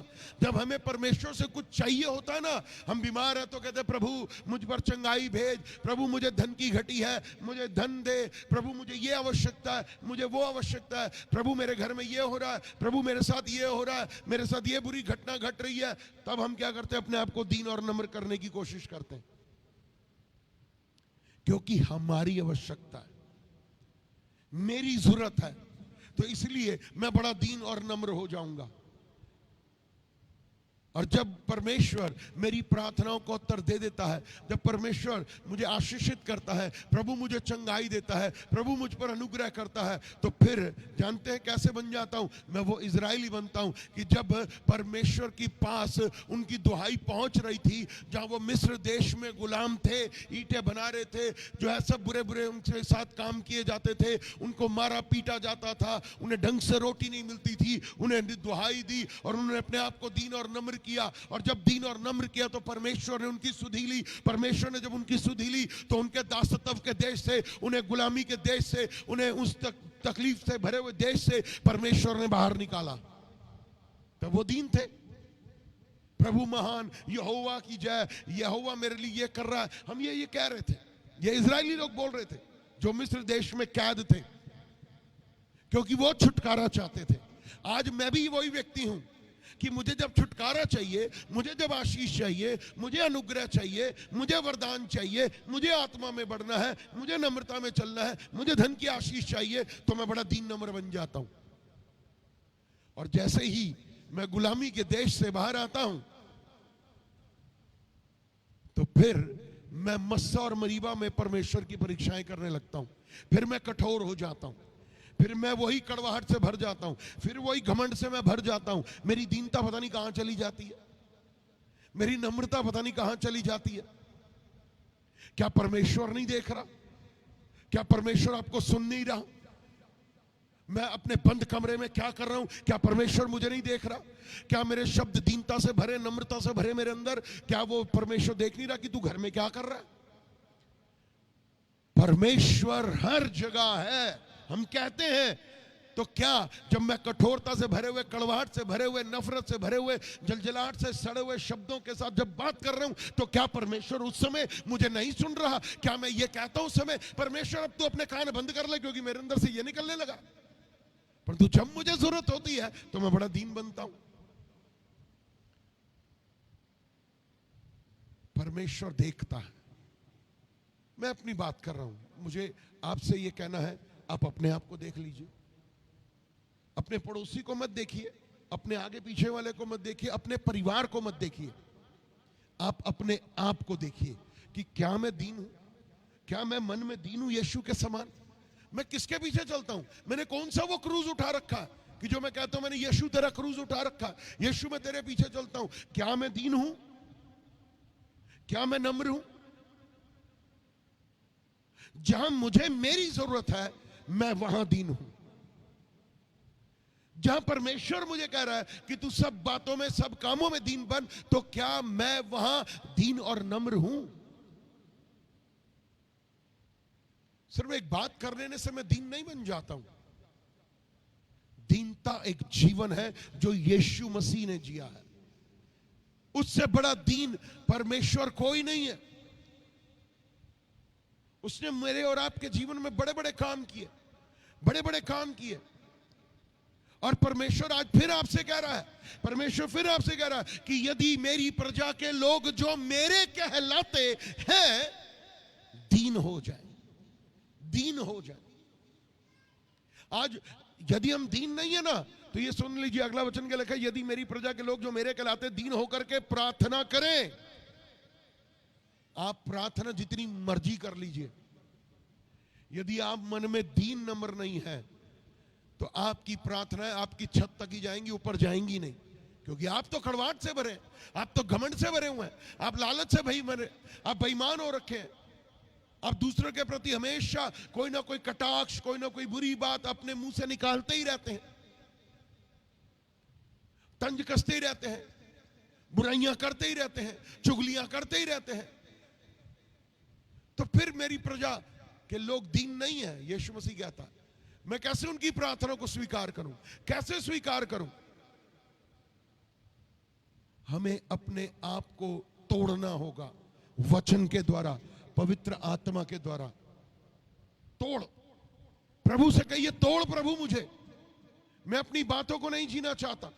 जब हमें परमेश्वर से कुछ चाहिए होता है ना, हम बीमार है तो कहते हैं प्रभु मुझ पर चंगाई भेज, प्रभु मुझे धन की घटी है, मुझे धन दे, प्रभु मुझे ये आवश्यकता है, मुझे वो आवश्यकता है, प्रभु मेरे घर में ये हो रहा है, प्रभु मेरे साथ ये हो रहा है, मेरे साथ ये बुरी घटना घट रही है। तब हम क्या करते हैं, अपने आप को दीन और नम्र करने की कोशिश करते हैं, क्योंकि हमारी आवश्यकता है, मेरी जरूरत है, तो इसलिए मैं बड़ा दीन और नम्र हो जाऊंगा। और जब परमेश्वर मेरी प्रार्थनाओं को उत्तर दे देता है, जब परमेश्वर मुझे आशीषित करता है, प्रभु मुझे चंगाई देता है, प्रभु मुझ पर अनुग्रह करता है, तो फिर जानते हैं कैसे बन जाता हूं, मैं वो इजरायली बनता हूं कि जब परमेश्वर के पास उनकी दुहाई पहुंच रही थी, जहां वो मिस्र देश में गुलाम थे, ईंटें बना रहे थे, जो है सब बुरे बुरे उनके साथ काम किए जाते थे, उनको मारा पीटा जाता था, उन्हें ढंग से रोटी नहीं मिलती थी, उन्हें दुहाई दी और उन्होंने अपने आप को दीन और नम्र किया। और जब दीन और नम्र किया तो परमेश्वर ने उनकी सुधि ली। परमेश्वर ने जब उनकी सुधि ली तो उनके दासत्व के देश से, उन्हें गुलामी के देश से, उन्हें उस तकलीफ से भरे हुए देश से परमेश्वर ने बाहर निकाला। तब वो दीन थे। प्रभु महान, यहोवा की जय, यहोवा मेरे लिए ये कर रहा है। हम ये कह रहे थे, ये इजरायली लोग बोल रहे थे जो मिस्र देश में कैद थे, क्योंकि वो छुटकारा चाहते थे। आज मैं भी वही व्यक्ति हूं कि मुझे जब छुटकारा चाहिए, मुझे जब आशीष चाहिए, मुझे अनुग्रह चाहिए, मुझे वरदान चाहिए, मुझे आत्मा में बढ़ना है, मुझे नम्रता में चलना है, मुझे धन की आशीष चाहिए, तो मैं बड़ा दीन नम्र बन जाता हूं। और जैसे ही मैं गुलामी के देश से बाहर आता हूं, तो फिर मैं मस्सा और मरीबा में परमेश्वर की परीक्षाएं करने लगता हूं। फिर मैं कठोर हो जाता हूं, फिर मैं वही कड़वाहट से भर जाता हूं, फिर वही घमंड से मैं भर जाता हूं। मेरी दीनता पता नहीं कहां चली जाती है, मेरी नम्रता पता नहीं कहां चली जाती है। क्या परमेश्वर नहीं देख रहा? क्या परमेश्वर आपको सुन नहीं रहा? मैं अपने बंद कमरे में क्या कर रहा हूं? क्या परमेश्वर मुझे नहीं देख रहा? क्या मेरे शब्द दीनता से भरे, नम्रता से भरे मेरे अंदर, क्या वो परमेश्वर देख नहीं रहा कि तू घर में क्या कर रहा है? परमेश्वर हर जगह है। हम कहते हैं तो क्या, जब मैं कठोरता से भरे हुए, कड़वाहट से भरे हुए, नफरत से भरे हुए, जलजलाहट से सड़े हुए शब्दों के साथ जब बात कर रहा हूं, तो क्या परमेश्वर उस समय मुझे नहीं सुन रहा? क्या मैं ये कहता हूं उस समय, परमेश्वर अब तो अपने कान बंद कर ले, क्योंकि मेरे अंदर से ये निकलने लगा? परंतु जब मुझे जरूरत होती है तो मैं बड़ा दीन बनता हूं। परमेश्वर देखता है। मैं अपनी बात कर रहा हूं, मुझे आपसे ये कहना है, आप अपने आप को देख लीजिए। अपने पड़ोसी को मत देखिए, अपने आगे पीछे वाले को मत देखिए, अपने परिवार को मत देखिए। आप अपने आप को देखिए कि क्या मैं दीन हूं? क्या मैं मन में दीन हूं यीशु के समान? मैं किसके पीछे चलता हूं? मैंने कौन सा वो क्रूज उठा रखा है कि जो मैं कहता हूं मैंने यीशु तेरा क्रूज उठा रखा है, यीशु मैं तेरे पीछे चलता हूं? क्या मैं दीन हूं? क्या मैं नम्र हूं? जहां मुझे मेरी जरूरत है मैं वहां दीन हूं। जहां परमेश्वर मुझे कह रहा है कि तू सब बातों में, सब कामों में दीन बन, तो क्या मैं वहां दीन और नम्र हूं? सिर्फ एक बात कर लेने से मैं दीन नहीं बन जाता हूं। दीनता एक जीवन है जो यीशु मसीह ने जिया है। उससे बड़ा दीन परमेश्वर कोई नहीं है। उसने मेरे और आपके जीवन में बड़े बड़े काम किए, बड़े बड़े काम किए। और परमेश्वर आज फिर आपसे कह रहा है, परमेश्वर फिर आपसे कह रहा है कि यदि मेरी प्रजा के लोग जो मेरे कहलाते हैं दीन हो जाए, दीन हो जाए। आज यदि हम दीन नहीं है ना, तो ये सुन लीजिए, अगला वचन क्या लिखा है, यदि मेरी प्रजा के लोग जो मेरे कहलाते दीन होकर के प्रार्थना करें। आप प्रार्थना जितनी मर्जी कर लीजिए, यदि आप मन में दीन नम्र नहीं है तो आपकी प्रार्थनाएं आपकी छत तक ही जाएंगी, ऊपर जाएंगी नहीं। क्योंकि आप तो कड़वाहट से भरे, आप तो घमंड से भरे हुए हैं, आप लालच से भरे, आप बेईमान हो रखे हैं, आप दूसरों के प्रति हमेशा कोई ना कोई कटाक्ष, कोई ना कोई बुरी बात अपने मुंह से निकालते ही रहते हैं, तंज कसते ही रहते हैं, बुराइयां करते ही रहते हैं, चुगलियां करते ही रहते हैं। तो फिर मेरी प्रजा के लोग दीन नहीं है। यीशु मसीह कहता, मैं कैसे उनकी प्रार्थना को स्वीकार करूं? कैसे स्वीकार करूं? हमें अपने आप को तोड़ना होगा वचन के द्वारा, पवित्र आत्मा के द्वारा। तोड़, प्रभु से कहिए, तोड़ प्रभु मुझे। मैं अपनी बातों को नहीं जीना चाहता,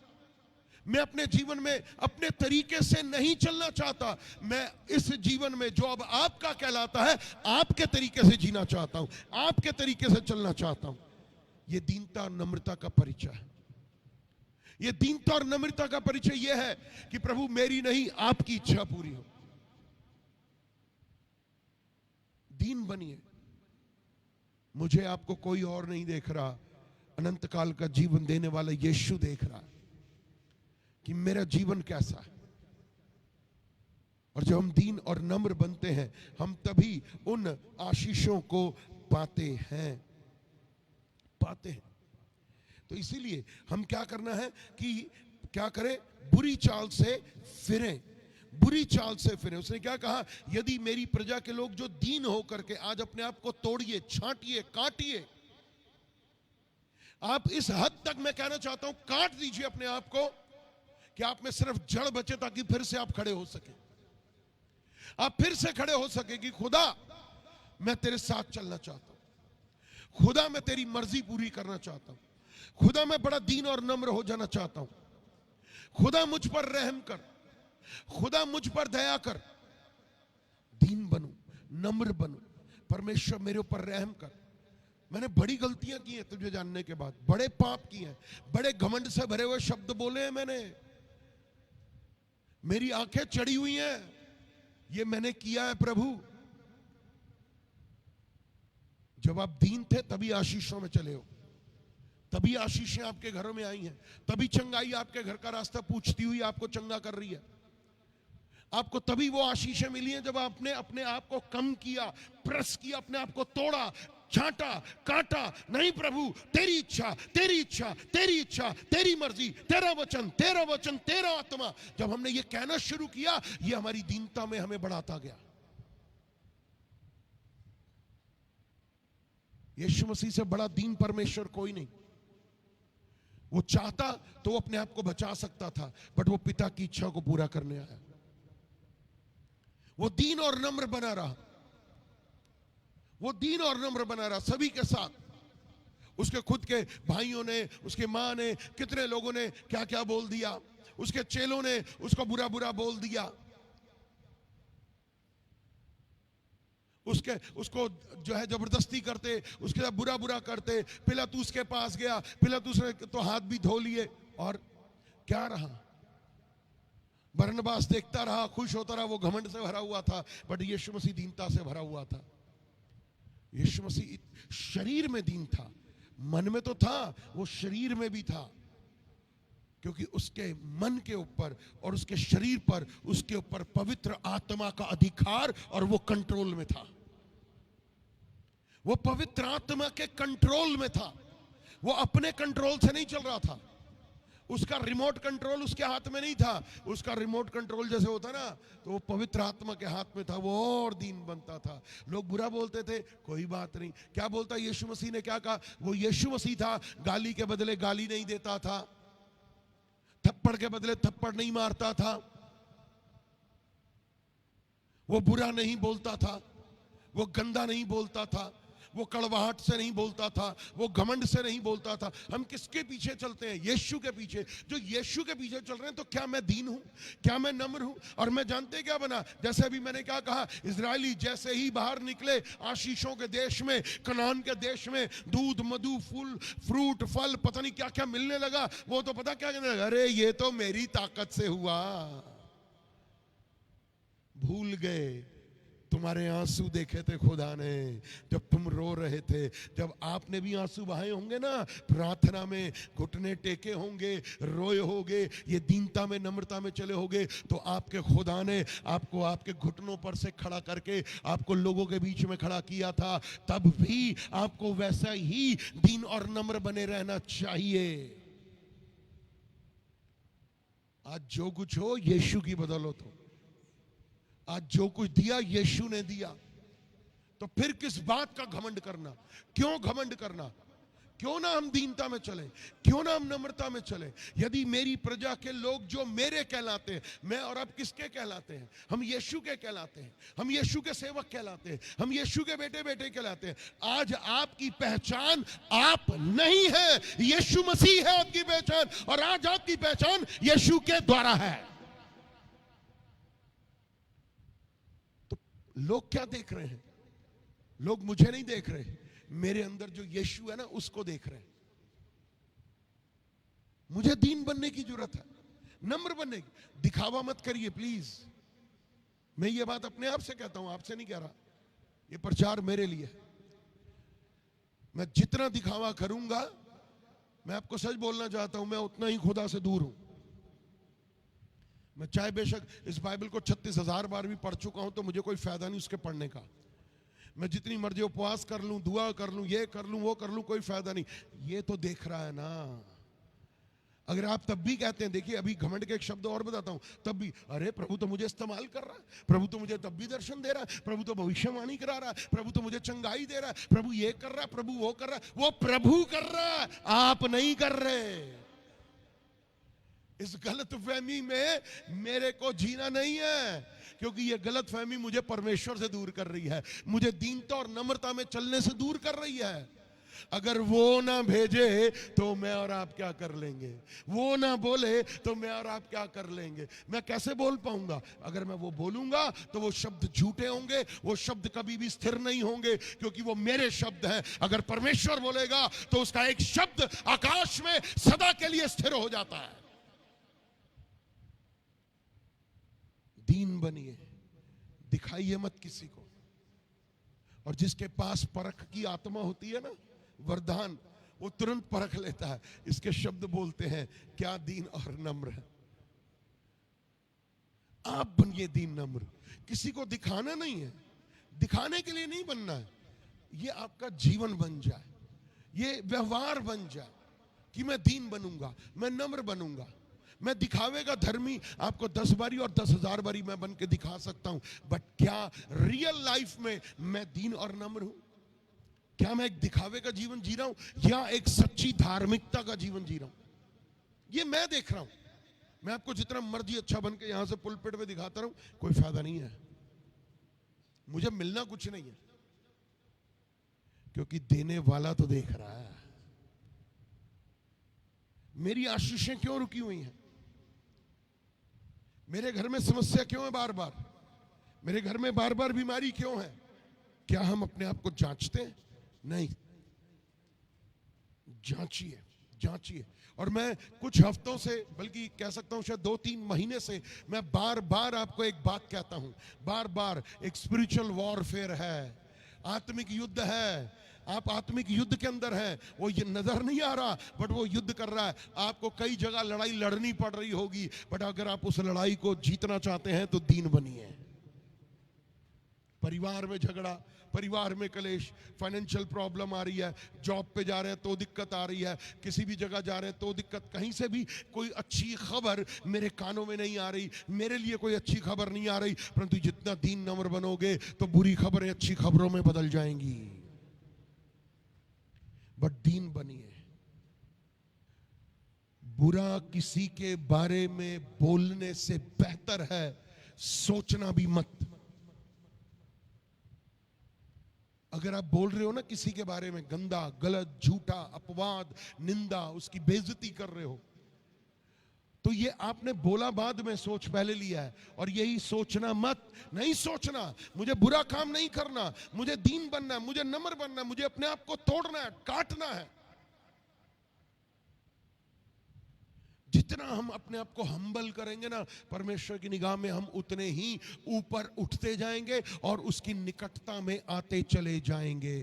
मैं अपने जीवन में अपने तरीके से नहीं चलना चाहता, मैं इस जीवन में जो अब आपका कहलाता है आपके तरीके से जीना चाहता हूं, आपके तरीके से चलना चाहता हूं। यह दीनता और नम्रता का परिचय है। यह दीनता और नम्रता का परिचय यह है कि प्रभु मेरी नहीं आपकी इच्छा पूरी हो। दीन बनिए। मुझे आपको कोई और नहीं देख रहा, अनंत काल का जीवन देने वाला यीशु देख रहा है कि मेरा जीवन कैसा है। और जब हम दीन और नम्र बनते हैं, हम तभी उन आशीषों को पाते हैं। तो इसीलिए हम क्या करना है कि क्या करें? बुरी चाल से फिरें, बुरी चाल से फिरें। उसने क्या कहा? यदि मेरी प्रजा के लोग जो दीन होकर के आज अपने आप को तोड़िए, छांटिए, काटिए। आप इस हद तक, मैं कहना चाहता हूं, काट दीजिए अपने आप को कि आप में सिर्फ जड़ बचे, ताकि फिर से आप खड़े हो सके। आप फिर से खड़े हो सके कि खुदा मैं तेरे साथ चलना चाहता हूं, खुदा मैं तेरी मर्जी पूरी करना चाहता हूं, खुदा मैं बड़ा दीन और नम्र हो जाना चाहता हूं, खुदा मुझ पर रहम कर, खुदा मुझ पर दया कर। दीन बनूं, नम्र बनूं, परमेश्वर मेरे ऊपर रहम कर। मैंने बड़ी गलतियां की हैं तुझे जानने के बाद, बड़े पाप किए हैं, बड़े घमंड से भरे हुए शब्द बोले हैं मैंने, मेरी आंखें चढ़ी हुई हैं, ये मैंने किया है प्रभु। जब आप दीन थे तभी आशीषों में चले हो, तभी आशीषें आपके घरों में आई हैं, तभी चंगाई आपके घर का रास्ता पूछती हुई आपको चंगा कर रही है। आपको तभी वो आशीषें मिली हैं जब आपने अपने आप को कम किया, प्रेस किया, अपने आप को तोड़ा, छांटा, काटा। नहीं प्रभु, तेरी इच्छा, तेरी इच्छा, तेरी इच्छा, तेरी मर्जी, तेरा वचन, तेरा वचन, तेरा आत्मा। जब हमने ये कहना शुरू किया, ये हमारी दीनता में हमें बढ़ाता गया। यीशु मसीह से बड़ा दीन परमेश्वर कोई नहीं। वो चाहता तो वो अपने आप को बचा सकता था, बट वो पिता की इच्छा को पूरा करने आया। वो दीन और नम्र बना रहा, वो दीन और नम्र बना रहा सभी के साथ। उसके खुद के भाइयों ने, उसके मां ने, कितने लोगों ने क्या क्या बोल दिया, उसके चेलों ने उसको बुरा बुरा बोल दिया, उसको जो है जबरदस्ती करते, उसके साथ बुरा बुरा करते। पिलातुस के पास गया, पिलातुस ने तो हाथ भी धो लिए, और क्या रहा? बरनबास देखता रहा, खुश होता रहा, वो घमंड से भरा हुआ था, बट यीशु मसीह दीनता से भरा हुआ था। यीशु मसीह शरीर में दीन था, मन में तो था, वो शरीर में भी था, क्योंकि उसके मन के ऊपर और उसके शरीर पर, उसके ऊपर पवित्र आत्मा का अधिकार और वो कंट्रोल में था। वो पवित्र आत्मा के कंट्रोल में था, वो अपने कंट्रोल से नहीं चल रहा था। उसका रिमोट कंट्रोल उसके हाथ में नहीं था। उसका रिमोट कंट्रोल जैसे होता ना, तो वो पवित्र आत्मा के हाथ में था, वो और दीन बनता था। लोग बुरा बोलते थे, कोई बात नहीं। क्या बोलता यीशु मसीह ने? क्या कहा? वो यीशु मसीह था, गाली के बदले गाली नहीं देता था, थप्पड़ के बदले थप्पड़ नहीं मारता था, वो बुरा नहीं बोलता था, वो गंदा नहीं बोलता था, वो कड़वाहट से नहीं बोलता था, वो घमंड से नहीं बोलता था। हम किसके पीछे चलते हैं? यीशु के पीछे। जो यीशु के पीछे चल रहे हैं, तो क्या मैं दीन हूं? क्या मैं नम्र हूं? और मैं जानते क्या बना? जैसे अभी मैंने क्या कहा, इजरायली जैसे ही बाहर निकले आशीषों के देश में, कनान के देश में, दूध, मधु, फूल, फ्रूट, फल, पता नहीं क्या क्या मिलने लगा। वो तो पता क्या कहने लगा? अरे ये तो मेरी ताकत से हुआ। भूल गए तुम्हारे आंसू देखे थे खुदा ने जब तुम रो रहे थे। जब आपने भी आंसू बहाए होंगे ना, प्रार्थना में घुटने टेके होंगे, रोए होगे, ये दीनता में, नम्रता में चले होगे, तो आपके खुदा ने आपको आपके घुटनों पर से खड़ा करके आपको लोगों के बीच में खड़ा किया था। तब भी आपको वैसा ही दीन और नम्र बने रहना चाहिए। आज जो कुछ हो, यीशु की बदौलत हो। आज जो कुछ दिया यीशु ने दिया, तो फिर किस बात का घमंड करना? क्यों घमंड करना? क्यों ना हम दीनता में चलें, क्यों ना हम नम्रता में चलें। यदि मेरी प्रजा के लोग जो मेरे कहलाते हैं, मैं और आप किसके कहलाते हैं? हम यीशु के कहलाते हैं, हम यीशु के सेवक कहलाते हैं, हम यीशु के बेटे बेटे कहलाते हैं। आज आपकी पहचान आप नहीं है, यीशु मसीह है आपकी पहचान, और आज आपकी पहचान यीशु के द्वारा है। तो लोग क्या देख रहे हैं? लोग मुझे नहीं देख रहे, मेरे अंदर जो यीशु है ना उसको देख रहे हैं। मुझे दीन बनने की जरूरत है, नम्र बनने की। दिखावा मत करिए प्लीज। मैं ये बात अपने आप से कहता हूं, आपसे नहीं कह रहा। ये प्रचार मेरे लिए। मैं जितना दिखावा करूंगा, मैं आपको सच बोलना चाहता हूं, मैं उतना ही खुदा से दूर हूं। मैं चाहे बेशक इस बाइबल को 36,000 बार भी पढ़ चुका हूं, तो मुझे कोई फायदा नहीं उसके पढ़ने का। मैं जितनी मर्जी उपवास कर लूं, दुआ कर लूं, ये कर लूं, वो कर लूं, कोई फायदा नहीं। ये तो देख रहा है ना। अगर आप तब भी कहते हैं, देखिए अभी घमंड के एक शब्द और बताता हूं, तब भी अरे प्रभु तो मुझे इस्तेमाल कर रहा है, प्रभु तो मुझे तब भी दर्शन दे रहा है, प्रभु तो भविष्यवाणी करा रहा है, प्रभु तो मुझे चंगाई दे रहा है, प्रभु ये कर रहा है, प्रभु वो कर रहा है। वो प्रभु कर रहा है, आप नहीं कर रहे। इस गलत फहमी में मेरे को जीना नहीं है, क्योंकि ये गलत फहमी मुझे परमेश्वर से दूर कर रही है, मुझे दीनता और नम्रता में चलने से दूर कर रही है। अगर वो ना भेजे तो मैं और आप क्या कर लेंगे? वो ना बोले तो मैं और आप क्या कर लेंगे? मैं कैसे बोल पाऊंगा? अगर मैं वो बोलूंगा तो वो शब्द झूठे होंगे, वो शब्द कभी भी स्थिर नहीं होंगे, क्योंकि वो मेरे शब्द हैं। अगर परमेश्वर बोलेगा तो उसका एक शब्द आकाश में सदा के लिए स्थिर हो जाता है। दीन बनिए, दिखाइए मत किसी को। और जिसके पास परख की आत्मा होती है ना, वरदान, वो तुरंत परख लेता है। इसके शब्द बोलते हैं क्या दीन और नम्र है। आप बनिए दीन नम्र। किसी को दिखाना नहीं है, दिखाने के लिए नहीं बनना है। ये आपका जीवन बन जाए, ये व्यवहार बन जाए कि मैं दीन बनूंगा, मैं नम्र बनूंगा। मैं दिखावे का धर्मी आपको 10 बारी और 10,000 बारी मैं बन के दिखा सकता हूं, बट क्या रियल लाइफ में मैं दीन और नम्र हूं? क्या मैं एक दिखावे का जीवन जी रहा हूं या एक सच्ची धार्मिकता का जीवन जी रहा हूं? ये मैं देख रहा हूं। मैं आपको जितना मर्जी अच्छा बन के यहां से पुलपिट में दिखाता रहूं, कोई फायदा नहीं है। मुझे मिलना कुछ नहीं है, क्योंकि देने वाला तो देख रहा है। मेरी आशीषें क्यों रुकी हुई हैं? मेरे घर में समस्या क्यों है बार बार? मेरे घर में बार बार बीमारी क्यों है? क्या हम अपने आप को जांचते हैं? नहीं। जांचिए, जांचिए। और मैं कुछ हफ्तों से, बल्कि कह सकता हूं शायद 2-3 महीने से, मैं बार बार आपको एक बात कहता हूं, बार बार, एक स्पिरिचुअल वॉरफेयर है, आत्मिक युद्ध है। आप आत्मिक युद्ध के अंदर हैं, वो ये नजर नहीं आ रहा, बट वो युद्ध कर रहा है। आपको कई जगह लड़ाई लड़नी पड़ रही होगी, बट अगर आप उस लड़ाई को जीतना चाहते हैं तो दीन बनिए। परिवार में झगड़ा, परिवार में कलेश, फाइनेंशियल प्रॉब्लम आ रही है, जॉब पे जा रहे हैं तो दिक्कत आ रही है, किसी भी जगह जा रहे हैं तो दिक्कत, कहीं से भी कोई अच्छी खबर मेरे कानों में नहीं आ रही, मेरे लिए कोई अच्छी खबर नहीं आ रही। परंतु जितना दीन नम्र बनोगे तो बुरी खबरें अच्छी खबरों में बदल जाएंगी। बट दीन बनिए। बुरा किसी के बारे में बोलने से बेहतर है सोचना भी मत। अगर आप बोल रहे हो ना किसी के बारे में गंदा, गलत, झूठा, अपवाद, निंदा, उसकी बेइज्जती कर रहे हो, तो ये आपने बोला बाद में, सोच पहले लिया है। और यही सोचना मत, नहीं सोचना मुझे बुरा काम नहीं करना, मुझे दीन बनना है, मुझे नम्र बनना है, मुझे अपने आप को तोड़ना है, काटना है। जितना हम अपने आप को हम्बल करेंगे ना, परमेश्वर की निगाह में हम उतने ही ऊपर उठते जाएंगे और उसकी निकटता में आते चले जाएंगे।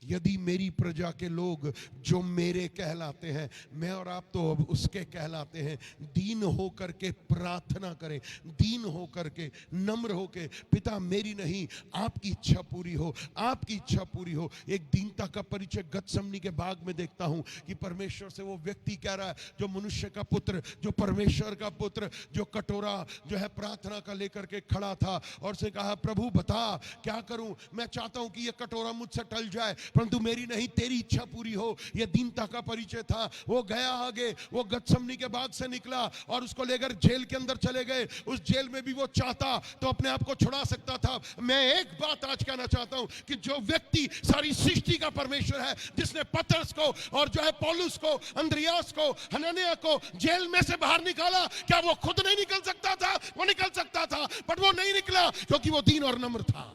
यदि मेरी प्रजा के लोग जो मेरे कहलाते हैं, मैं और आप तो अब उसके कहलाते हैं, दीन होकर के प्रार्थना करें, दीन होकर के, नम्र होकर, पिता मेरी नहीं आपकी इच्छा पूरी हो, आपकी इच्छा पूरी हो। एक दीनता का परिचय गतसमनी के बाग में देखता हूं कि परमेश्वर से वो व्यक्ति कह रहा है, जो मनुष्य का पुत्र, जो परमेश्वर का पुत्र, जो कटोरा जो है प्रार्थना का लेकर के खड़ा था और उसने कहा, प्रभु बता क्या करूं, मैं चाहता हूं कि ये कटोरा मुझसे टल जाए, परंतु मेरी नहीं तेरी इच्छा पूरी हो। यह दीनता का परिचय था। वो गया आगे, वो गतसमनी के बाग से निकला और उसको लेकर जेल के अंदर चले गए। उस जेल में भी वो चाहता तो अपने आप को छुड़ा सकता था। मैं एक बात आज कहना चाहता हूं कि जो व्यक्ति सारी सृष्टि का परमेश्वर है, जिसने पतरस को और जो है पौलुस को, अंद्रियास को, हनन्याह को जेल में से बाहर निकाला, क्या वो खुद नहीं निकल सकता था? वो निकल सकता था, बट वो नहीं निकला क्योंकि वो दीन और नम्र था।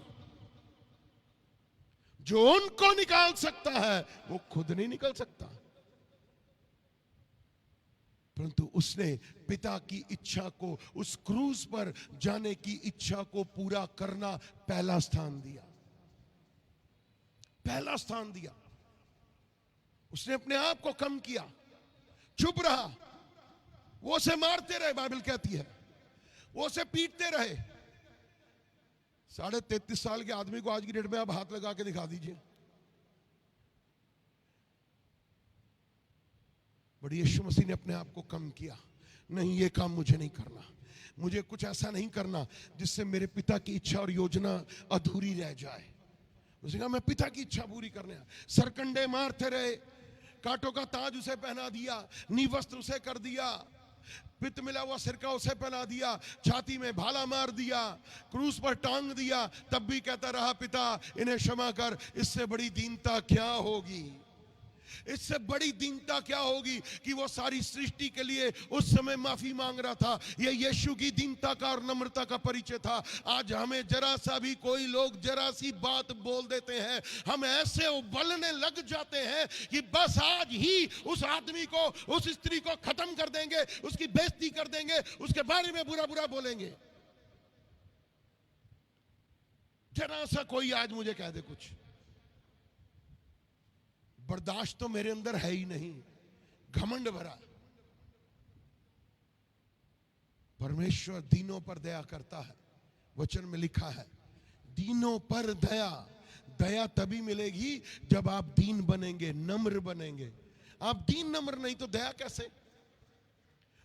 जो उनको निकाल सकता है वो खुद नहीं निकल सकता, परंतु उसने पिता की इच्छा को, उस क्रूज पर जाने की इच्छा को पूरा करना पहला स्थान दिया, पहला स्थान दिया। उसने अपने आप को कम किया, चुप रहा। वो उसे मारते रहे, बाइबल कहती है, वो उसे पीटते रहे। 33.5 साल के आदमी को आज की डेट में आप हाथ लगा के दिखा दीजिए, बट यीशु मसीह ने अपने आप को कम किया। नहीं, ये काम मुझे नहीं करना, मुझे कुछ ऐसा नहीं करना जिससे मेरे पिता की इच्छा और योजना अधूरी रह जाए। उसने कहा, मैं पिता की इच्छा पूरी करने आया। सरकंडे मारते रहे, कांटों का ताज उसे पहना दिया, नीवस्त्र उसे कर दिया, पित्त मिला हुआ सिरका उसे पहना दिया, छाती में भाला मार दिया, क्रूस पर टांग दिया, तब भी कहता रहा, पिता इन्हें क्षमा कर। इससे बड़ी दीनता क्या होगी? इससे बड़ी दीनता क्या होगी कि वो सारी सृष्टि के लिए उस समय माफी मांग रहा था। ये यीशु की दीनता का और नम्रता का परिचय था। आज हमें जरा सा भी कोई लोग जरा सी बात बोल देते हैं, हम ऐसे उबलने लग जाते हैं कि बस आज ही उस आदमी को, उस स्त्री को खत्म कर देंगे, उसकी बेइज्जती कर देंगे, उसके बारे में बुरा बुरा बोलेंगे। जरा सा कोई आज मुझे कह दे कुछ, बर्दाश्त तो मेरे अंदर है ही नहीं, घमंड भरा। परमेश्वर दीनों पर दया करता है। वचन में लिखा है, दीनों पर दया। दया तभी मिलेगी जब आप दीन बनेंगे, नम्र बनेंगे। आप दीन नम्र नहीं तो दया कैसे?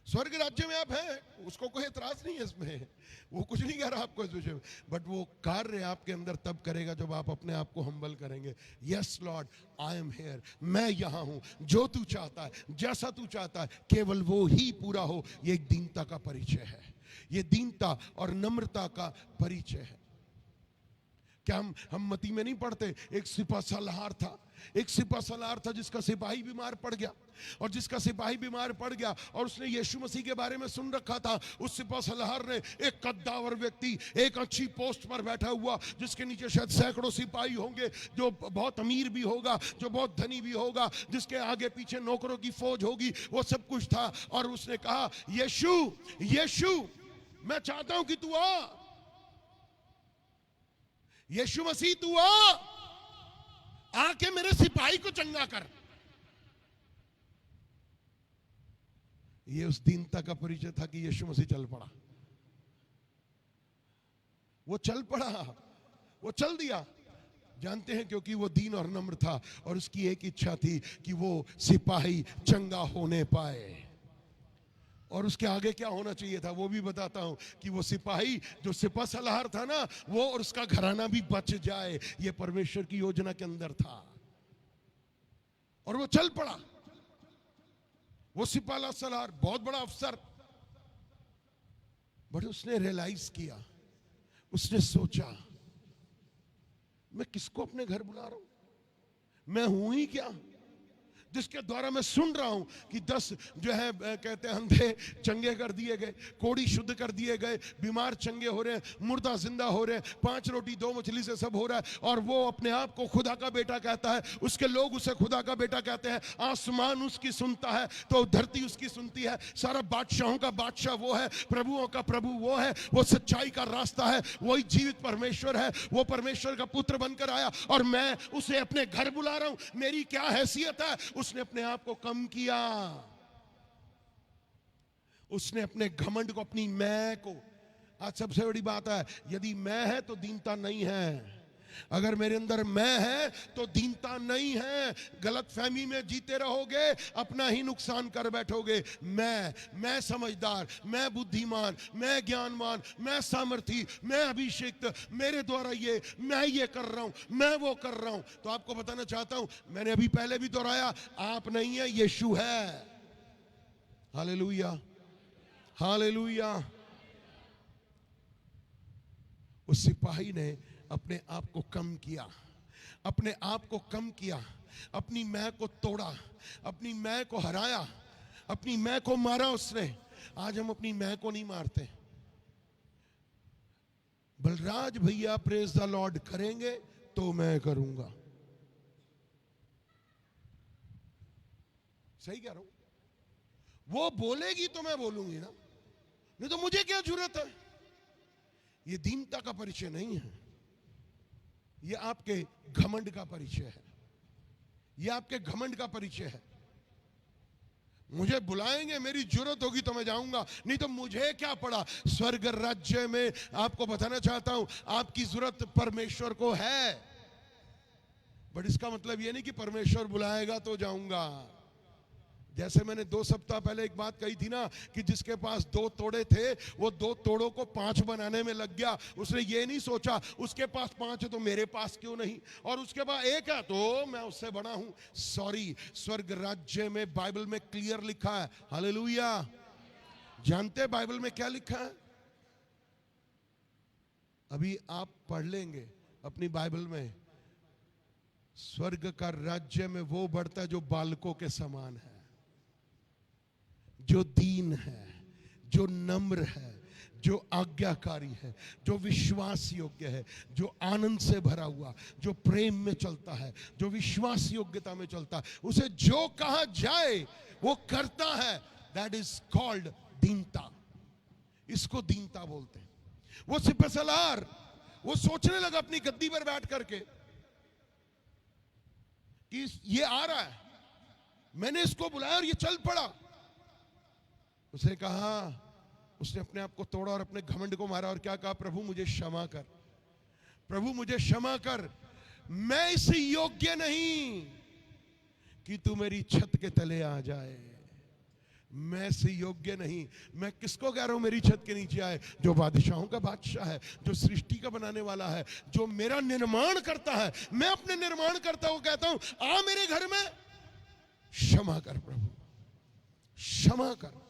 स्वर्ग राज्य में आप हैं, उसको कोई एतराज नहीं है इसमें, वो कुछ नहीं कह रहा आपको इस विषय में, बट वो कार्य आपके अंदर तब करेगा जब आप अपने आप को हम्बल करेंगे। Yes Lord, I am here, मैं यहां हूं, जो तू चाहता है, जैसा तू चाहता है, केवल वो ही पूरा हो। ये एक दीनता का परिचय है, ये दीनता और नम्रता का परिचय है। क्या हम मती में नहीं पढ़ते, एक सिपा सलार था, एक सिपा सलार था जिसका सिपाही बीमार पड़ गया, और जिसका सिपाही बीमार पड़ गया और उसने यीशु मसीह के बारे में सुन रखा था। उस सिपा सलार ने एक कद्दावर व्यक्ति, एक अच्छी पोस्ट पर बैठा हुआ, जिसके नीचे शायद सैकड़ों सिपाही होंगे, जो बहुत अमीर भी होगा, जो बहुत धनी भी होगा, जिसके आगे पीछे नौकरों की फौज होगी, वो सब कुछ था। और उसने कहा, यीशु यीशु मैं चाहता हूं कि तू आ, यीशु मसीह तू आके मेरे सिपाही को चंगा कर। ये उस दीनता का परिचय था कि यीशु मसीह चल पड़ा। वो चल पड़ा, वो चल दिया। जानते हैं, क्योंकि वो दीन और नम्र था और उसकी एक इच्छा थी कि वो सिपाही चंगा होने पाए। और उसके आगे क्या होना चाहिए था वो भी बताता हूं, कि वो सिपाही जो सिपा सलार था ना, वो और उसका घराना भी बच जाए। ये परमेश्वर की योजना के अंदर था। और वो चल पड़ा। वो सिपा सलार बहुत बड़ा अफसर, बट उसने रियलाइज किया, उसने सोचा, मैं किसको अपने घर बुला रहा हूं? मैं हूं ही क्या जिसके द्वारा मैं सुन रहा हूं कि 10 जो है कहते हैं अंधे चंगे कर दिए गए, कोढ़ी शुद्ध कर दिए गए, बीमार चंगे हो रहे हैं, मुर्दा जिंदा हो रहे हैं, 5 रोटी 2 मछली से सब हो रहा है। और वो अपने आप को खुदा का बेटा कहता है, उसके लोग उसे खुदा का बेटा कहते हैं। आसमान उसकी सुनता है तो धरती उसकी सुनती है। सारा बादशाहों का बादशाह वो है, प्रभुओं का प्रभु वो है, वो सच्चाई का रास्ता है, वही जीवित परमेश्वर है। वो परमेश्वर का पुत्र बनकर आया और मैं उसे अपने घर बुला रहा हूं। मेरी क्या हैसियत है? उसने अपने आप को कम किया, उसने अपने घमंड को, अपनी मैं को। आज सबसे बड़ी बात है, यदि मैं है तो दीनता नहीं है। अगर मेरे अंदर मैं है तो दीनता नहीं है। गलत फहमी में जीते रहोगे, अपना ही नुकसान कर बैठोगे। मैं समझदार, मैं बुद्धिमान, मैं ज्ञानवान, मैं सामर्थी, मैं अभिषिक्त, मेरे द्वारा मैं ये कर रहा हूं, मैं वो कर रहा हूं। तो आपको बताना चाहता हूं, मैंने अभी पहले भी दोहराया, आप नहीं है, यीशु है। Hallelujah, hallelujah. उस सिपाही ने अपने आप को कम किया, अपने आप को कम किया, अपनी मैं को तोड़ा, अपनी मैं को हराया, अपनी मैं को मारा उसने। आज हम अपनी मैं को नहीं मारते। बलराज भैया प्रेज द लॉर्ड करेंगे तो मैं करूंगा। सही कह रहा हूं? वो बोलेगी तो मैं बोलूंगी ना, नहीं तो मुझे क्या जरूरत है? ये दीनता का परिचय नहीं है, ये आपके घमंड का परिचय है, ये आपके घमंड का परिचय है। मुझे बुलाएंगे, मेरी जरूरत होगी तो मैं जाऊंगा, नहीं तो मुझे क्या पड़ा। स्वर्ग राज्य में आपको बताना चाहता हूं, आपकी जरूरत परमेश्वर को है। बट इसका मतलब ये नहीं कि परमेश्वर बुलाएगा तो जाऊंगा। जैसे मैंने 2 सप्ताह पहले एक बात कही थी ना, कि जिसके पास 2 तोड़े थे, वो 2 तोड़ों को 5 बनाने में लग गया। उसने ये नहीं सोचा उसके पास 5 है तो मेरे पास क्यों नहीं, और उसके पास 1 है तो मैं उससे बड़ा हूं। सॉरी, स्वर्ग राज्य में बाइबल में क्लियर लिखा है। हालेलुया। जानते बाइबल में क्या लिखा है? अभी आप पढ़ लेंगे अपनी बाइबल में, स्वर्ग का राज्य में वो बढ़ता है जो बालकों के समान है, जो दीन है, जो नम्र है, जो आज्ञाकारी है, जो विश्वास योग्य है, जो आनंद से भरा हुआ, जो प्रेम में चलता है, जो विश्वास योग्यता में चलता है। उसे जो कहा जाए वो करता है। दैट इज कॉल्ड दीनता। इसको दीनता बोलते हैं। वो सिपहसालार, वो सोचने लगा अपनी गद्दी पर बैठ करके कि ये आ रहा है, मैंने इसको बुलाया और ये चल पड़ा। उसने कहा, उसने अपने आप को तोड़ा और अपने घमंड को मारा और क्या कहा? प्रभु मुझे क्षमा कर, प्रभु मुझे क्षमा कर, मैं इस योग्य नहीं कि तू मेरी छत के तले आ जाए। मैं इस योग्य नहीं। मैं किसको कह रहा हूं मेरी छत के नीचे आए? जो बादशाहों का बादशाह है, जो सृष्टि का बनाने वाला है, जो मेरा निर्माण करता है। मैं अपने निर्माण करता हूं, कहता हूं आ मेरे घर में, क्षमा कर प्रभु, क्षमा कर।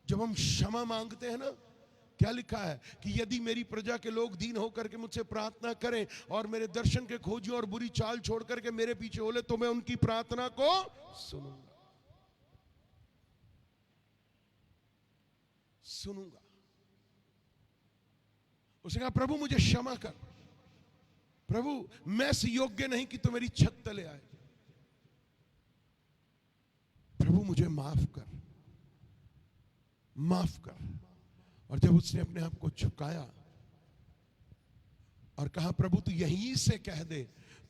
जब हम क्षमा मांगते हैं ना, क्या लिखा है कि यदि मेरी प्रजा के लोग दीन होकर के मुझसे प्रार्थना करें और मेरे दर्शन के खोजी और बुरी चाल छोड़ करके मेरे पीछे बोले तो मैं उनकी प्रार्थना को सुनूंगा, सुनूंगा। उसने कहा प्रभु मुझे क्षमा कर, प्रभु मैं इस योग्य नहीं कि तू मेरी छत तले आए, प्रभु मुझे माफ कर, माफ कर। और जब उसने अपने आप को झुकाया और कहा प्रभु तू यहीं से कह दे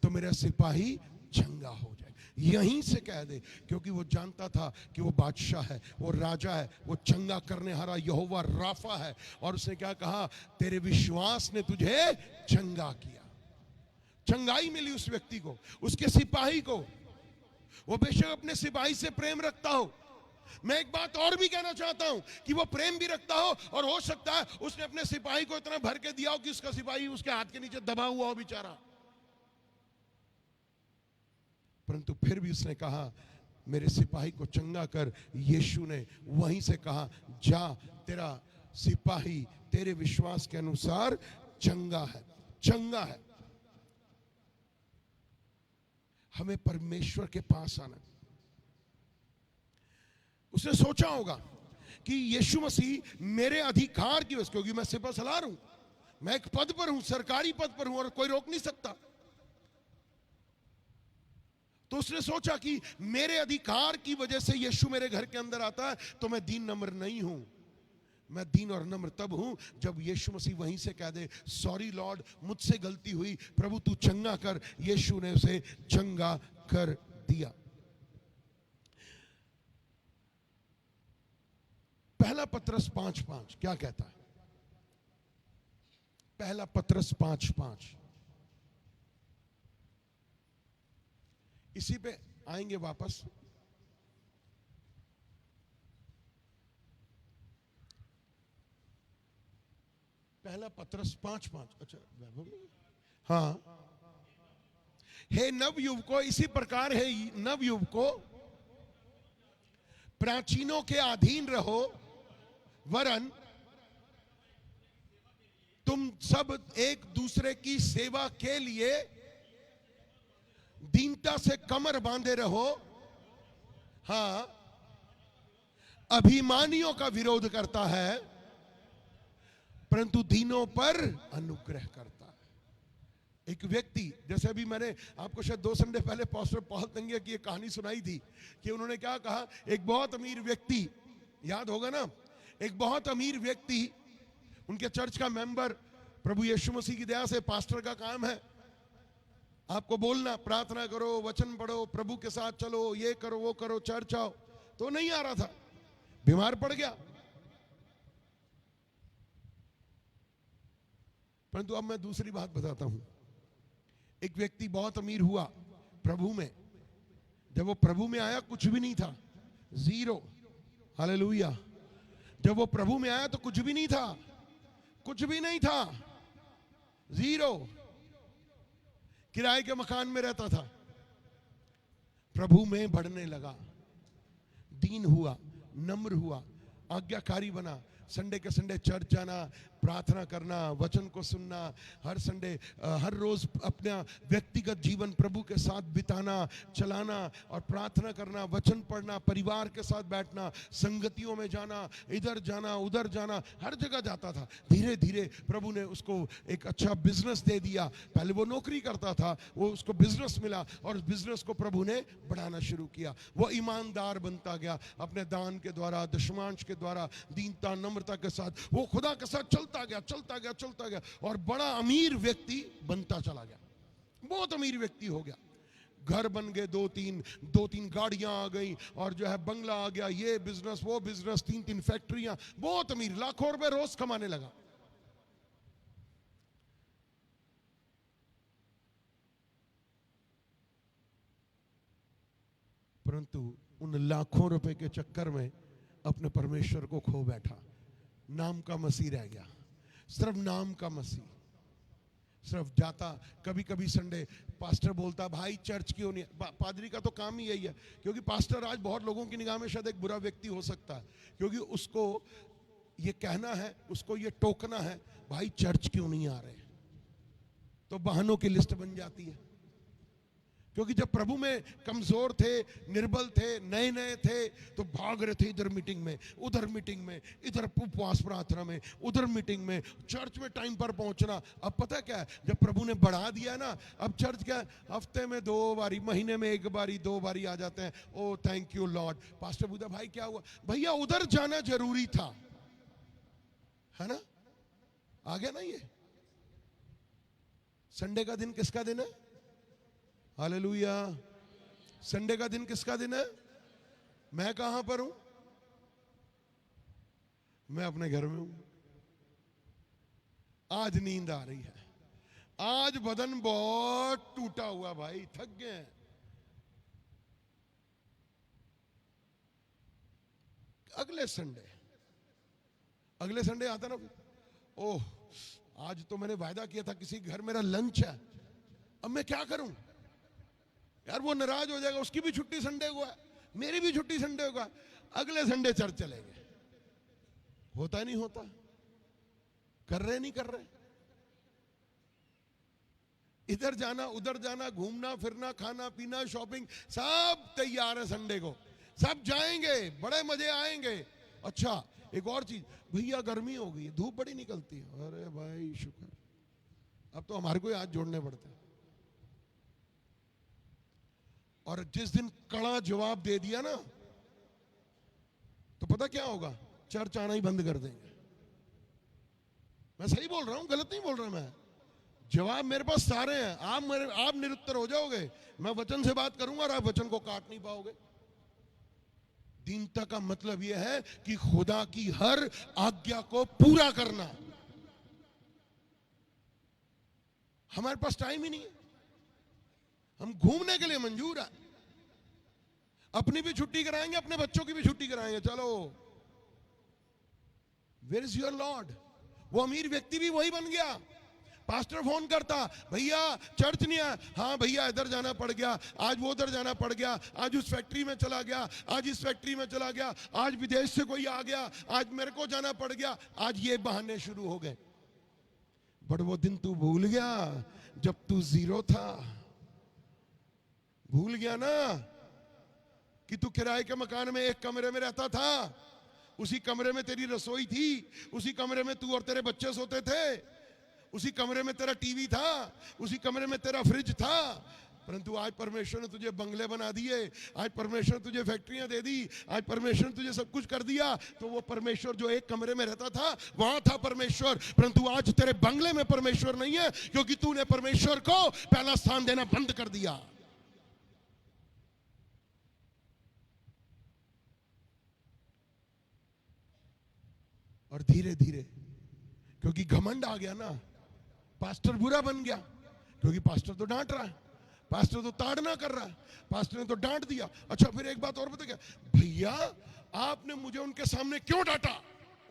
तो मेरा सिपाही चंगा हो जाए, यहीं से कह दे, क्योंकि वो जानता था कि वो बादशाह है, वो राजा है, वो चंगा करने हारा यहोवा राफा है। और उसने क्या कहा? तेरे विश्वास ने तुझे चंगा किया। चंगाई मिली उस व्यक्ति को, उसके सिपाही को। वो बेशक अपने सिपाही से प्रेम रखता हो, मैं एक बात और भी कहना चाहता हूं कि वो प्रेम भी रखता हो और हो सकता है उसने अपने सिपाही को इतना भर के दिया हो कि उसका सिपाही उसके हाथ के नीचे दबा हुआ हो बेचारा, परंतु फिर भी उसने कहा मेरे सिपाही को चंगा कर। यीशु ने वहीं से कहा जा, तेरा सिपाही तेरे विश्वास के अनुसार चंगा है, चंगा है। हमें परमेश्वर के पास आना, उसने सोचा होगा कि यीशु मसीह मेरे अधिकार की वजह से, क्योंकि मैं सिपह सलार हूं, मैं एक पद पर हूं, सरकारी पद पर हूं और कोई रोक नहीं सकता। तो उसने सोचा कि मेरे अधिकार की वजह से यीशु मेरे घर के अंदर आता है, तो मैं दीन नम्र नहीं हूं। मैं दीन और नम्र तब हूं जब यीशु मसीह वहीं से कह दे, सॉरी लॉर्ड, मुझसे गलती हुई, प्रभु तू चंगा कर। यीशु ने उसे चंगा कर दिया। पहला पत्रस 5:5 क्या कहता है? पहला पत्रस 5:5, इसी पे आएंगे वापस। पहला पत्रस 5:5, अच्छा हाँ। हे नव युवकों, इसी प्रकार है नव युवकों, प्राचीनों के अधीन रहो, वरन तुम सब एक दूसरे की सेवा के लिए दीनता से कमर बांधे रहो। हाँ, अभिमानियों का विरोध करता है, परंतु दीनों पर अनुग्रह करता है। एक व्यक्ति, जैसे अभी मैंने आपको शायद 2 संडे पहले पास्टर पॉल तंगिया की एक कहानी सुनाई थी कि उन्होंने क्या कहा, एक बहुत अमीर व्यक्ति, याद होगा ना, एक बहुत अमीर व्यक्ति, उनके चर्च का मेंबर, प्रभु यीशु मसीह की दया से पास्टर का काम है आपको बोलना, प्रार्थना करो, वचन पढ़ो, प्रभु के साथ चलो, ये करो, वो करो, चर्च आओ, तो नहीं आ रहा था, बीमार पड़ गया। परंतु अब मैं दूसरी बात बताता हूं। एक व्यक्ति बहुत अमीर हुआ प्रभु में, जब वो प्रभु में आया कुछ भी नहीं था, जीरो, हालेलुया। जब वो प्रभु में आया तो कुछ भी नहीं था, कुछ भी नहीं था, जीरो, किराए के मकान में रहता था। प्रभु में बढ़ने लगा, दीन हुआ, नम्र हुआ, आज्ञाकारी बना, संडे के संडे चर्च जाना, प्रार्थना करना, वचन को सुनना, हर संडे हर रोज अपना व्यक्तिगत जीवन प्रभु के साथ बिताना, चलाना और प्रार्थना करना, वचन पढ़ना, परिवार के साथ बैठना, संगतियों में जाना, इधर जाना उधर जाना, हर जगह जाता था। धीरे धीरे प्रभु ने उसको एक अच्छा बिजनेस दे दिया। पहले वो नौकरी करता था, वो उसको बिजनेस मिला और बिजनेस को प्रभु ने बढ़ाना शुरू किया। वो ईमानदार बनता गया, अपने दान के द्वारा, दशमांश के द्वारा, दीनता नम्रता के साथ वो खुदा के साथ चलता गया और बड़ा अमीर व्यक्ति बनता चला गया, बहुत अमीर व्यक्ति हो गया। घर बन गए, दो तीन गाड़ियां आ गई और जो है बंगला आ गया, ये बिजनेस वो बिजनेस, 3 फैक्ट्रियां, बहुत अमीर, लाखों रुपए रोज कमाने लगा। परंतु उन लाखों रुपए के चक्कर में अपने परमेश्वर को खो बैठा, नाम का मसीह रह गया, सिर्फ नाम का मसीह, सिर्फ जाता। कभी कभी संडे पास्टर बोलता, भाई चर्च क्यों नहीं, पादरी का तो काम ही यही है, क्योंकि पास्टर आज बहुत लोगों की निगाह में शायद एक बुरा व्यक्ति हो सकता है, क्योंकि उसको ये कहना है, उसको ये टोकना है, भाई चर्च क्यों नहीं आ रहे, तो बहानों की लिस्ट बन जाती है। क्योंकि जब प्रभु में कमजोर थे, निर्बल थे, नए नए थे, तो भाग रहे थे इधर मीटिंग में, उधर मीटिंग में, इधर उपवास प्रार्थना में, उधर मीटिंग में, चर्च में टाइम पर पहुंचना। अब पता क्या है, जब प्रभु ने बढ़ा दिया ना, अब चर्च क्या है, हफ्ते में 2 बारी, महीने में 1 बारी 2 बारी आ जाते हैं। ओ थैंक यू लॉर्ड। पास्टर पूछा, भाई क्या हुआ? भैया उधर जाना जरूरी था, है ना? आ गया ना ये? संडे का दिन किसका दिन है? हालेलुया। संडे का दिन किसका दिन है? मैं कहां पर हूं? मैं अपने घर में हूं। आज नींद आ रही है, आज बदन बहुत टूटा हुआ, भाई थक गए हैं। अगले संडे आता ना, ओह आज तो मैंने वायदा किया था किसी घर मेरा लंच है, अब मैं क्या करूं यार? वो नाराज हो जाएगा, उसकी भी छुट्टी संडे को है, मेरी भी छुट्टी संडे को है, अगले संडे चर्च चलेंगे। होता नहीं होता? कर रहे नहीं कर रहे? इधर जाना उधर जाना, घूमना फिरना, खाना पीना, शॉपिंग, सब तैयार है संडे को। सब जाएंगे, बड़े मजे आएंगे। अच्छा एक और चीज, भैया गर्मी हो गई, धूप बड़ी निकलती है। अरे भाई शुक्र, अब तो हमारे को ही हाथ जोड़ने पड़ते हैं। और जिस दिन कड़ा जवाब दे दिया ना, तो पता क्या होगा, चर्च आना ही बंद कर देंगे। मैं सही बोल रहा हूं, गलत नहीं बोल रहा मैं। जवाब मेरे पास सारे हैं, आप निरुत्तर हो जाओगे। मैं वचन से बात करूंगा और आप वचन को काट नहीं पाओगे। दीनता का मतलब यह है कि खुदा की हर आज्ञा को पूरा करना। हमारे पास टाइम ही नहीं है, हम घूमने के लिए मंजूर है। अपनी भी छुट्टी कराएंगे, अपने बच्चों की भी छुट्टी कराएंगे। चलो, वेयर इज योर लॉर्ड? वो अमीर व्यक्ति भी वही बन गया। पास्टर फोन करता, भैया चर्च नहीं आया। हाँ भैया इधर जाना पड़ गया, आज वो उधर जाना पड़ गया, आज उस फैक्ट्री में चला गया, आज इस फैक्ट्री में चला गया, आज विदेश से कोई आ गया, आज मेरे को जाना पड़ गया। आज ये बहाने शुरू हो गए। बट वो दिन तू भूल गया जब तू जीरो था। भूल गया ना कि तू किराए के मकान में एक कमरे में रहता था। उसी कमरे में तेरी रसोई थी, उसी कमरे में तू और तेरे बच्चे सोते थे, उसी कमरे में तेरा टीवी था, उसी कमरे में तेरा फ्रिज था। परंतु आज परमेश्वर ने तुझे बंगले बना दिए, आज परमेश्वर ने तुझे फैक्ट्रियां दे दी, आज परमेश्वर ने तुझे सब कुछ कर दिया। तो वो परमेश्वर जो एक कमरे में रहता था, वहां था परमेश्वर। परंतु आज तेरे बंगले में परमेश्वर नहीं है, क्योंकि तूने परमेश्वर को पहला स्थान देना बंद कर दिया। और धीरे धीरे, क्योंकि घमंड आ गया ना, पास्टर बुरा बन गया। क्योंकि पास्टर तो डांट रहा है, पास्टर तो ताड़ना कर रहा है, पास्टर ने तो डांट दिया। अच्छा फिर एक बात और बता, क्या भैया आपने मुझे उनके सामने क्यों डांटा?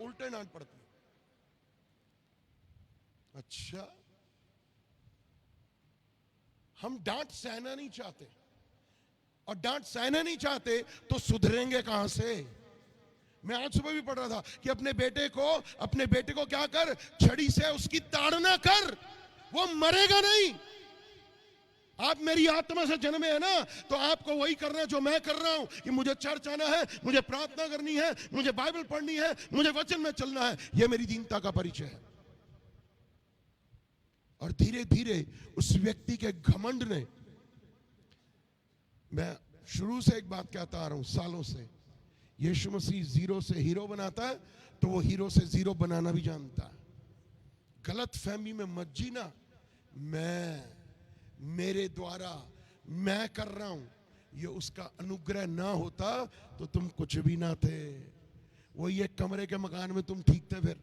उल्टे डांट पड़ती। अच्छा, हम डांट सहना नहीं चाहते, और डांट सहना नहीं चाहते तो सुधरेंगे कहां से? मैं आज सुबह भी पढ़ रहा था कि अपने बेटे को क्या कर, छड़ी से उसकी ताड़ना कर, वो मरेगा नहीं। आप मेरी आत्मा से जन्मे हैं ना, तो आपको वही करना जो मैं कर रहा हूं, कि मुझे चर्च आना है, मुझे प्रार्थना करनी है, मुझे बाइबल पढ़नी है, मुझे वचन में चलना है। यह मेरी दीनता का परिचय है। और धीरे धीरे उस व्यक्ति के घमंड ने, मैं शुरू से एक बात कहता आ रहा हूं सालों से, यीशु मसीह जीरो से हीरो बनाता है, तो वो हीरो से जीरो बनाना भी जानता है। गलत फहमी में मत जीना, मेरे द्वारा मैं कर रहा हूं। ये उसका अनुग्रह ना होता तो तुम कुछ भी ना थे। वही एक कमरे के मकान में तुम ठीक थे, फिर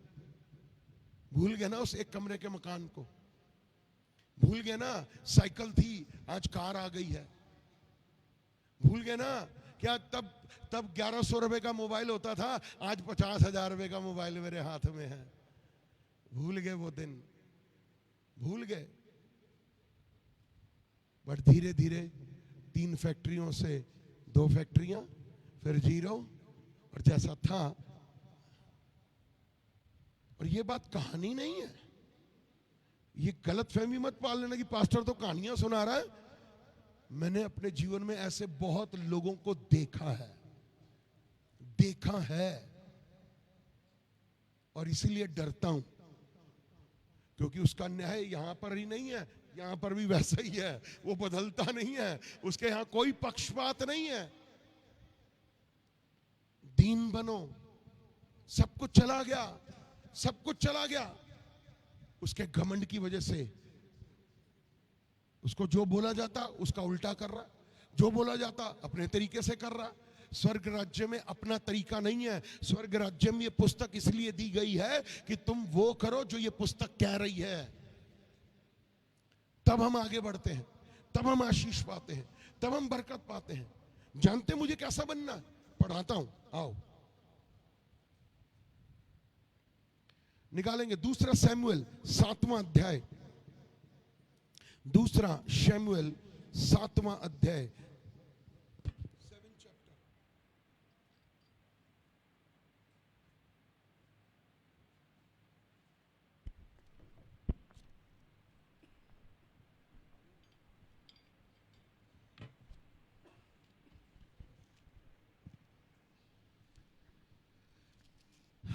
भूल गए ना उस एक कमरे के मकान को, भूल गए ना साइकिल थी आज कार आ गई है, भूल गए ना क्या तब 1100 रुपए का मोबाइल होता था, आज 50,000 रुपए का मोबाइल मेरे हाथ में है। भूल गए वो दिन, भूल गए। बट धीरे धीरे 3 फैक्ट्रियों से 2 फैक्ट्रियां, फिर जीरो, और जैसा था। और ये बात कहानी नहीं है, ये गलत फहमी मत पाल लेना कि पास्टर तो कहानियां सुना रहा है। मैंने अपने जीवन में ऐसे बहुत लोगों को देखा है, और इसीलिए डरता हूं, क्योंकि उसका न्याय यहां पर ही नहीं है, यहां पर भी वैसा ही है। वो बदलता नहीं है, उसके यहां कोई पक्षपात नहीं है। दीन बनो, सब कुछ चला गया, सब कुछ चला गया। उसके घमंड की वजह से उसको जो बोला जाता उसका उल्टा कर रहा, जो बोला जाता अपने तरीके से कर रहा। स्वर्ग राज्य में अपना तरीका नहीं है। स्वर्ग राज्य में ये पुस्तक इसलिए दी गई है कि तुम वो करो जो ये पुस्तक कह रही है। तब हम आगे बढ़ते हैं, तब हम आशीष पाते हैं, तब हम बरकत पाते हैं। जानते मुझे कैसा बनना है? पढ़ाता हूं, आओ निकालेंगे। दूसरा शमूएल 7वां अध्याय, दूसरा शमूएल 7वां अध्याय,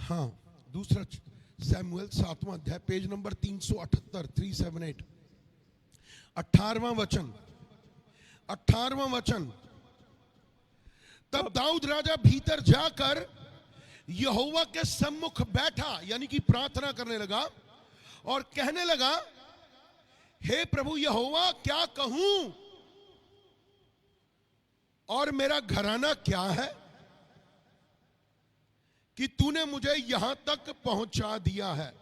हाँ, दूसरा सैमुएल 7वां अध्याय, पेज नंबर 378, 378, 18वां वचन, 18वां वचन। तब दाऊद राजा भीतर जाकर यहोवा के सम्मुख बैठा, यानी कि प्रार्थना करने लगा और कहने लगा, हे प्रभु यहोवा, क्या कहूं और मेरा घराना क्या है कि तूने मुझे यहां तक पहुंचा दिया है।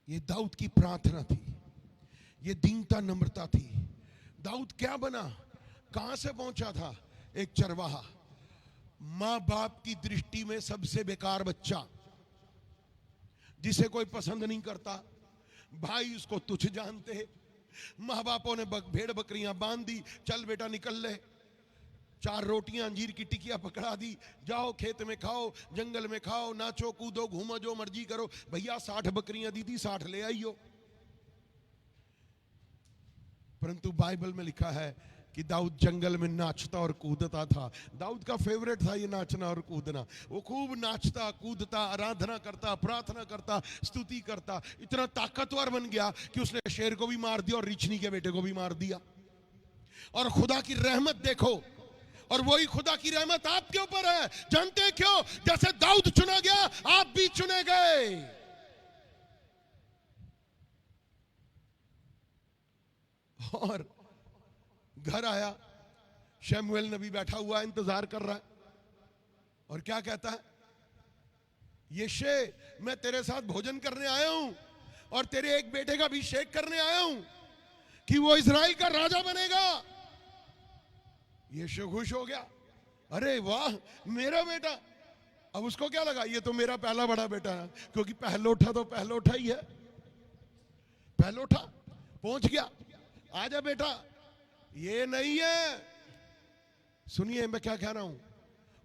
ये दाऊद की प्रार्थना थी, ये दीनता नम्रता थी। दाऊद क्या बना, कहां से पहुंचा था? एक चरवाहा, मां बाप की दृष्टि में सबसे बेकार बच्चा, जिसे कोई पसंद नहीं करता, भाई उसको तुच्छ जानते। माँ बापों ने भेड़ बकरियां बांध दी, चल बेटा निकल ले, 4 रोटियां अंजीर की टिकिया पकड़ा दी, जाओ खेत में खाओ, जंगल में खाओ, नाचो कूदो, घूमो, जो मर्जी करो। भैया 60 बकरियां दी थी, 60 ले आइयो। परंतु बाइबल में लिखा है कि दाऊद जंगल में नाचता और कूदता था। दाऊद का फेवरेट था ये नाचना और कूदना। वो खूब नाचता कूदता, आराधना करता, प्रार्थना करता, स्तुति करता। इतना ताकतवर बन गया कि उसने शेर को भी मार दिया और रिचनी के बेटे को भी मार दिया। और खुदा की रहमत देखो, और वही खुदा की रहमत आपके ऊपर है। जानते हैं क्यों? जैसे दाऊद चुना गया, आप भी चुने गए। और घर आया, शमूएल नबी बैठा हुआ इंतजार कर रहा है, और क्या कहता है? यिशे, मैं तेरे साथ भोजन करने आया हूं और तेरे एक बेटे का अभिषेक करने आया हूं कि वो इजराइल का राजा बनेगा। यीशु खुश हो गया, अरे वाह मेरा बेटा। अब उसको क्या लगा, ये तो मेरा पहला बड़ा बेटा है, क्योंकि पहलोठा तो पहलोठा ही है। पहलोठा पहुंच गया, आजा बेटा। ये नहीं है, सुनिए मैं क्या कह रहा हूं।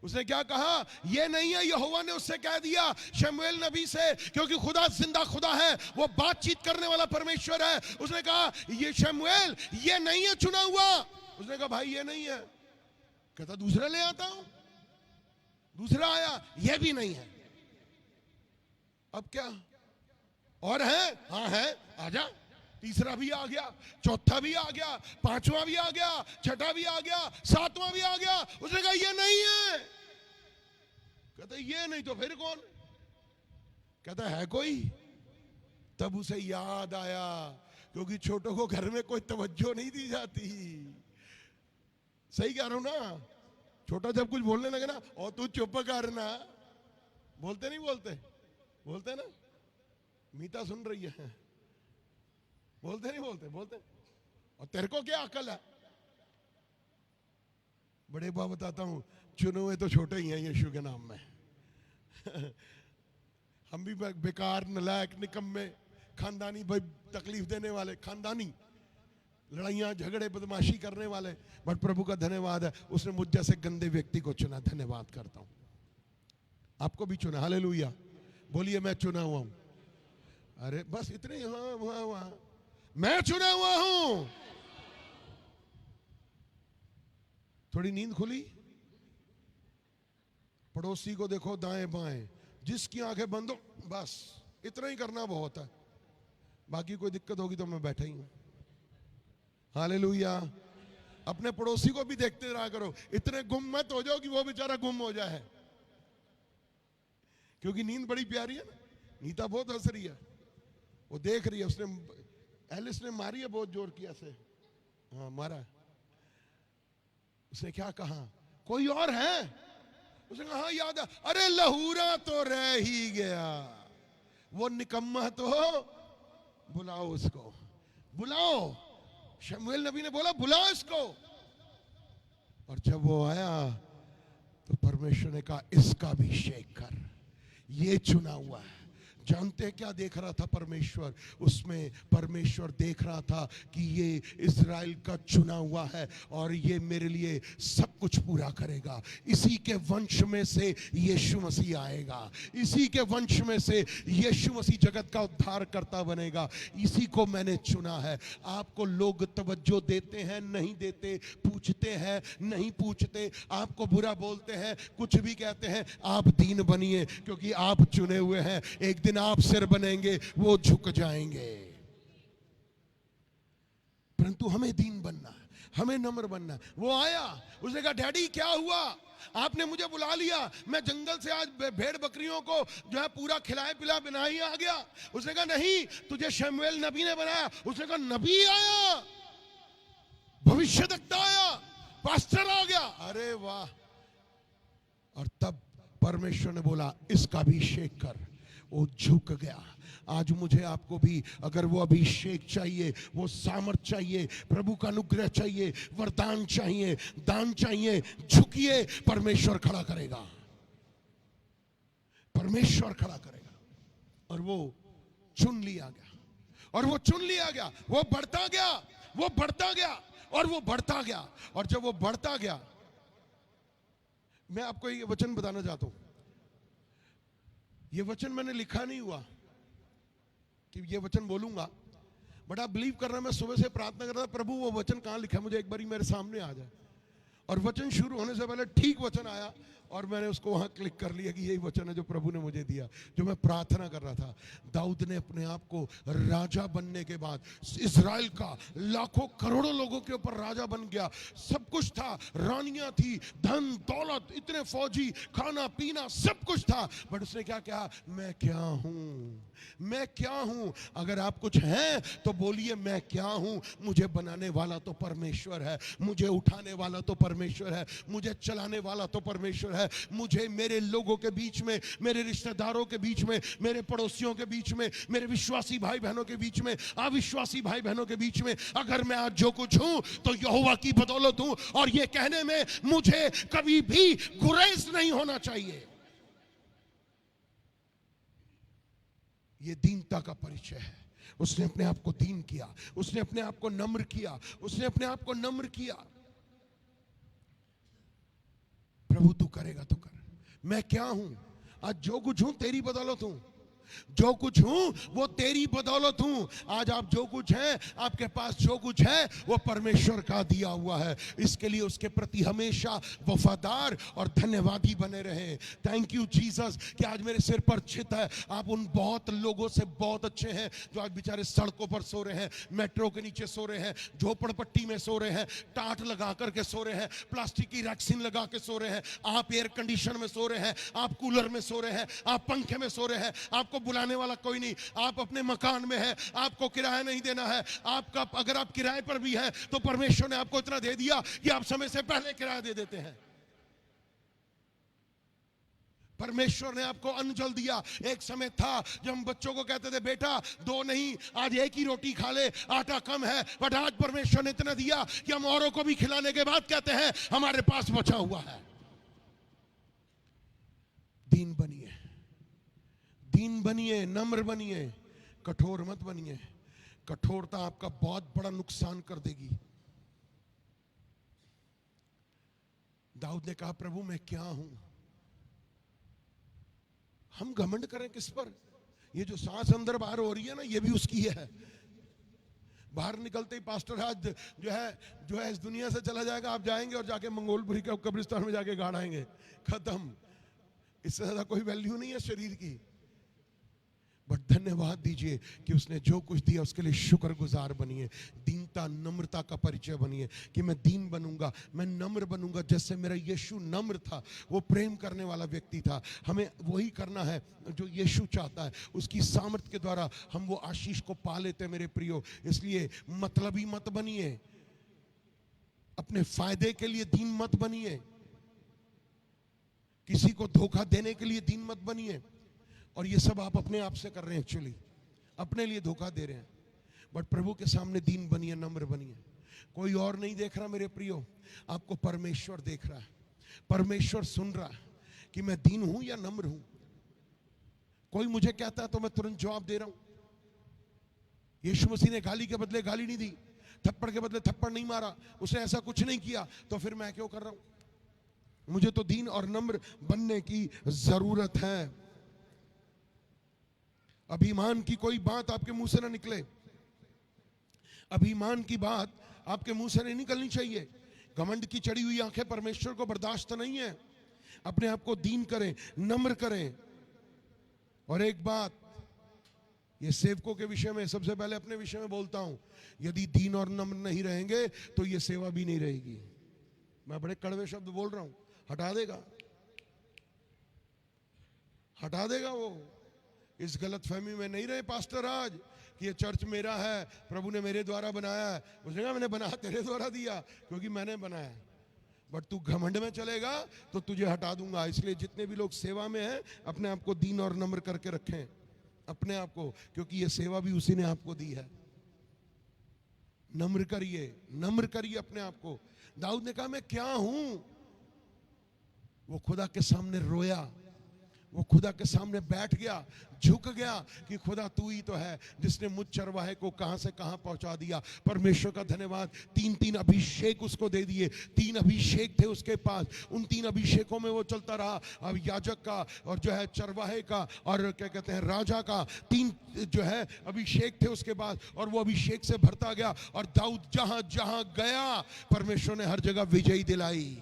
उसने क्या कहा? ये नहीं है। यहोवा ने उससे कह दिया शमूएल नबी से, क्योंकि खुदा जिंदा खुदा है, वो बातचीत करने वाला परमेश्वर है। उसने कहा, ये शमूएल ये नहीं है चुना हुआ। उसने कहा, भाई ये नहीं है। कहता, दूसरा ले आता हूं। दूसरा आया, ये भी नहीं है। अब क्या और है? हाँ है, आजा। तीसरा भी आ गया, चौथा भी आ गया, पांचवा भी आ गया, छठा भी आ गया, सातवां भी आ गया। उसने कहा ये नहीं है। कहता ये नहीं तो फिर कौन? कहता है कोई? तब उसे याद आया, क्योंकि छोटों को घर में कोई तवज्जो नहीं दी जाती। सही कह रहा हूं ना? छोटा जब कुछ बोलने लगे ना, और तू चुप करना, बोलते नहीं बोलते? बोलते ना? मीता सुन रही है, बोलते नहीं बोलते? बोलते। और तेरे को क्या अकल है? बड़े बात बताता हूं, चुने हुए तो छोटे ही हैं यीशु के नाम में। हम भी बेकार, नलायक, निकम्मे, खानदानी, भाई तकलीफ देने वाले, खानदानी लड़ाइयां झगड़े बदमाशी करने वाले। बट प्रभु का धन्यवाद है, उसने मुझ जैसे गंदे व्यक्ति को चुना। धन्यवाद करता हूं। आपको भी चुना। हालेलुया बोलिए, मैं चुना हुआ हूं। अरे बस इतने ही, हाँ वहां वहां मैं चुना हुआ हूं। थोड़ी नींद खुली? पड़ोसी को देखो दाएं बाएं, जिसकी आंखें बंद हो, बस इतना ही करना बहुत है। बाकी कोई दिक्कत होगी तो मैं बैठा ही हूं। हालेलुया। अपने पड़ोसी को भी देखते रहा करो, इतने गुम मत हो जाओ कि वो बेचारा गुम हो जाए। क्योंकि नींद बड़ी प्यारी है ना। नीता बहुत हंस रही है, वो देख रही है। उसने एलिस ने मारी है बहुत जोर किया से, हाँ मारा। उसने क्या कहा? कोई और है? उसने कहा हाँ याद है। अरे लहूरा तो रह ही गया, वो निकम्मा तो बुलाओ उसको, बुलाओ। शमूएल नबी ने बोला बुलाओ इसको। और जब वो आया तो परमेश्वर ने कहा इसका अभिषेक कर, ये चुना हुआ है। जानते हैं क्या देख रहा था परमेश्वर? उसमें परमेश्वर देख रहा था कि ये इज़राइल का चुना हुआ है और ये मेरे लिए सब कुछ पूरा करेगा। इसी के वंश में से यीशु मसीह आएगा, इसी के वंश में से यीशु मसीह जगत का उद्धार करता बनेगा। इसी को मैंने चुना है। आपको लोग तवज्जो देते हैं, नहीं देते, पूछते हैं, नहीं पूछते, आपको बुरा बोलते हैं, कुछ भी कहते हैं, आप दीन बनिए, क्योंकि आप चुने हुए हैं। एक दिन आप सिर बनेंगे, वो झुक जाएंगे। परंतु हमें दीन बनना है, हमें नम्र बनना है। वो आया, उसने कहा डैडी क्या हुआ, आपने मुझे बुला लिया, मैं जंगल से आज भेड़ बकरियों को जो है पूरा खिलाए पिला बिना ही आ गया। उसने कहा नहीं, तुझे शमूएल नबी ने बनाया। उसने कहा नबी आया, भविष्यद्वक्ता आया, पास्टर आ गया। अरे वाह। और तब परमेश्वर ने बोला इसका अभिषेक कर। वो झुक गया। आज मुझे आपको भी अगर वो अभिषेक चाहिए, वो सामर्थ चाहिए, प्रभु का अनुग्रह चाहिए, वरदान चाहिए, दान चाहिए, झुकिए, परमेश्वर खड़ा करेगा, परमेश्वर खड़ा करेगा। और वो चुन लिया गया, और वो चुन लिया गया। वो बढ़ता गया, वो बढ़ता गया, और वो बढ़ता गया। और जब वो बढ़ता गया, मैं आपको ये वचन बताना चाहता हूं। ये वचन मैंने लिखा नहीं हुआ कि ये वचन बोलूंगा, बट आप बिलीव कर रहे हैं। मैं सुबह से प्रार्थना कर रहा था, प्रभु वो वचन कहां लिखा है, मुझे एक बारी मेरे सामने आ जाए। और वचन शुरू होने से पहले ठीक वचन आया और मैंने उसको वहां क्लिक कर लिया कि यही वचन है जो प्रभु ने मुझे दिया, जो मैं प्रार्थना कर रहा था। दाऊद ने अपने आप को राजा बनने के बाद इज़राइल का लाखों करोड़ों लोगों के ऊपर राजा बन गया। सब कुछ था, रानियां थी, धन दौलत, इतने फौजी, खाना पीना सब कुछ था। बट उसने क्या कहा, मैं क्या हूं, मैं क्या हूं। अगर आप कुछ हैं तो बोलिए मैं क्या हूं। मुझे बनाने वाला तो परमेश्वर है, मुझे उठाने वाला तो परमेश्वर है, मुझे चलाने वाला तो परमेश्वर है। मुझे मेरे लोगों के बीच में, मेरे रिश्तेदारों के बीच में, मेरे पड़ोसियों के बीच में, मेरे विश्वासी भाई बहनों के बीच में, अविश्वासी भाई बहनों के बीच में, अगर मैं आज जो कुछ हूं तो यहोवा की बदौलत हूं। और ये कहने में मुझे कभी भी गुरेज नहीं होना चाहिए। ये दीनता का परिचय है। उसने अपने आप को दीन किया, उसने अपने आप को नम्र किया, उसने अपने आप को नम्र किया। प्रभु तू करेगा तो कर। मैं क्या हूं, आज जो कुछ हूं तेरी बदौलत हूं, जो कुछ हूं वो तेरी बदौलत हूं। आज आप जो कुछ हैं, आपके पास जो कुछ है वो परमेश्वर का दिया हुआ है। इसके लिए उसके प्रति हमेशा वफादार और धन्यवादी बने रहे। थैंक यू जीसस कि आज मेरे सिर पर छित है। आप उन बहुत लोगों से बहुत अच्छे हैं जो आज बेचारे सड़कों पर सो रहे हैं, मेट्रो के नीचे सो रहे हैं, झोपड़पट्टी में सो रहे हैं, टाट लगा करके सो रहे हैं, प्लास्टिक की वैक्सीन लगा के सो रहे हैं। आप एयर कंडीशन में सो रहे हैं, आप कूलर में सो रहे हैं, आप पंखे में सो रहे हैं। आपको बुलाने वाला कोई नहीं, आप अपने मकान में है, आपको किराया नहीं देना है। आपका अगर आप किराए पर भी हैं तो परमेश्वर ने आपको इतना दे दिया कि आप समय से पहले किराया दे देते हैं। परमेश्वर ने आपको अन्न जल दिया। एक समय था जब हम बच्चों को कहते थे बेटा दो नहीं आज एक ही रोटी खा ले, आटा कम है। बट आज परमेश्वर ने इतना दिया कि हम औरों को भी खिलाने के बाद कहते हैं हमारे पास बचा हुआ है। दीन बनिए, दीन बनिए, नम्र बनिए, कठोर मत बनिए। कठोरता आपका बहुत बड़ा नुकसान कर देगी। दाऊद ने कहा प्रभु मैं क्या हूं। हम घमंड करें किस पर? ये जो सांस अंदर बाहर हो रही है ना, ये भी उसकी है। बाहर निकलते ही पास्टर आज जो है इस दुनिया से चला जाएगा, आप जाएंगे और जाके मंगोलपुरी का कब्रिस्तान में जाके गाड़ाएंगे, खत्म। इससे ज्यादा कोई वैल्यू नहीं है शरीर की। बट धन्यवाद दीजिए कि उसने जो कुछ दिया उसके लिए शुक्रगुजार बनिए। दीनता नम्रता का परिचय बनिए कि मैं दीन बनूंगा, मैं नम्र बनूंगा। जैसे मेरा यीशु नम्र था, वो प्रेम करने वाला व्यक्ति था। हमें वही करना है जो यीशु चाहता है। उसकी सामर्थ्य के द्वारा हम वो आशीष को पा लेते हैं मेरे प्रियो। इसलिए मतलबी मत बनिए, अपने फायदे के लिए दीन मत बनिए, किसी को धोखा देने के लिए दीन मत बनिए। और ये सब आप अपने आप से कर रहे हैं, एक्चुअली अपने लिए धोखा दे रहे हैं। बट प्रभु के सामने दीन बनिए, नम्र बनिए। कोई और नहीं देख रहा मेरे प्रियो, आपको परमेश्वर देख रहा है। परमेश्वर सुन रहा है कि मैं दीन हूं या नम्र हूं। कोई मुझे कहता है तो मैं तुरंत जवाब दे रहा हूं। यीशु मसीह ने गाली के बदले गाली नहीं दी, थप्पड़ के बदले थप्पड़ नहीं मारा, उसने ऐसा कुछ नहीं किया, तो फिर मैं क्यों कर रहा हूं? मुझे तो दीन और नम्र बनने की जरूरत है। अभिमान की कोई बात आपके मुंह से ना निकले, अभिमान की बात आपके मुंह से नहीं निकलनी चाहिए। घमंड की चढ़ी हुई आंखें परमेश्वर को बर्दाश्त नहीं है। अपने आप को दीन करें, नम्र करें। और एक बात, ये सेवकों के विषय में, सबसे पहले अपने विषय में बोलता हूं, यदि दीन और नम्र नहीं रहेंगे तो ये सेवा भी नहीं रहेगी। मैं बड़े कड़वे शब्द बोल रहा हूं, हटा देगा, हटा देगा वो। इस गलत फहमी में नहीं रहे पास्टर आज कि ये चर्च मेरा है, प्रभु ने मेरे द्वारा बनाया है। उसने कहा मैंने बना तेरे द्वारा दिया क्योंकि मैंने बनाया। बट तू घमंड में चलेगा तो तुझे हटा दूंगा। इसलिए जितने भी लोग सेवा में हैं, अपने आप को दीन और नम्र करके रखें अपने आप को, क्योंकि ये सेवा भी उसी ने आपको दी है। नम्र करिए, नम्र करिए अपने आप को। दाऊद ने कहा मैं क्या हूं? वो खुदा के सामने रोया, वो खुदा के सामने बैठ गया, झुक गया कि खुदा तू ही तो है जिसने मुझ चरवाहे को कहां से कहां पहुंचा दिया। परमेश्वर का धन्यवाद, 3 अभिषेक उसको दे दिए। 3 अभिषेक थे उसके पास, उन 3 अभिषेकों में वो चलता रहा। अब याजक का और जो है चरवाहे का और क्या कहते हैं राजा का, 3 जो है अभिषेक थे उसके पास, और वो अभिषेक से भरता गया। और दाऊद जहां जहां गया परमेश्वर ने हर जगह विजयी दिलाई,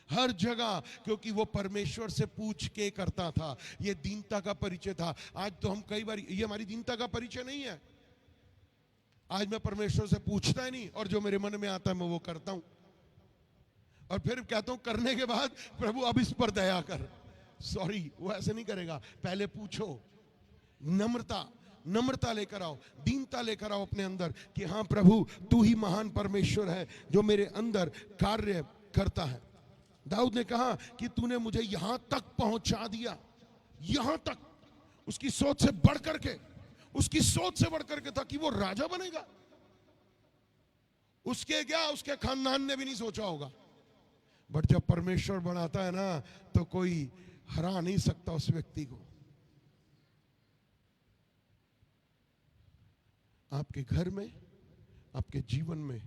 हर जगह, क्योंकि वो परमेश्वर से पूछ के करता था। ये दीनता का परिचय था। आज तो हम कई बार, ये हमारी दीनता का परिचय नहीं है। आज मैं परमेश्वर से पूछता ही नहीं, और जो मेरे मन में आता है मैं वो करता हूं, और फिर कहता हूं करने के बाद प्रभु अब इस पर दया कर। सॉरी, वो ऐसे नहीं करेगा। पहले पूछो, नम्रता लेकर आओ, दीनता लेकर आओ अपने अंदर कि हाँ प्रभु तू ही महान परमेश्वर है जो मेरे अंदर कार्य करता है। दाऊद ने कहा कि तूने मुझे यहां तक पहुंचा दिया, यहां तक। उसकी सोच से बढ़ करके था कि वो राजा बनेगा। उसके खानदान ने भी नहीं सोचा होगा। बट जब परमेश्वर बनाता है ना तो कोई हरा नहीं सकता उस व्यक्ति को। आपके घर में, आपके जीवन में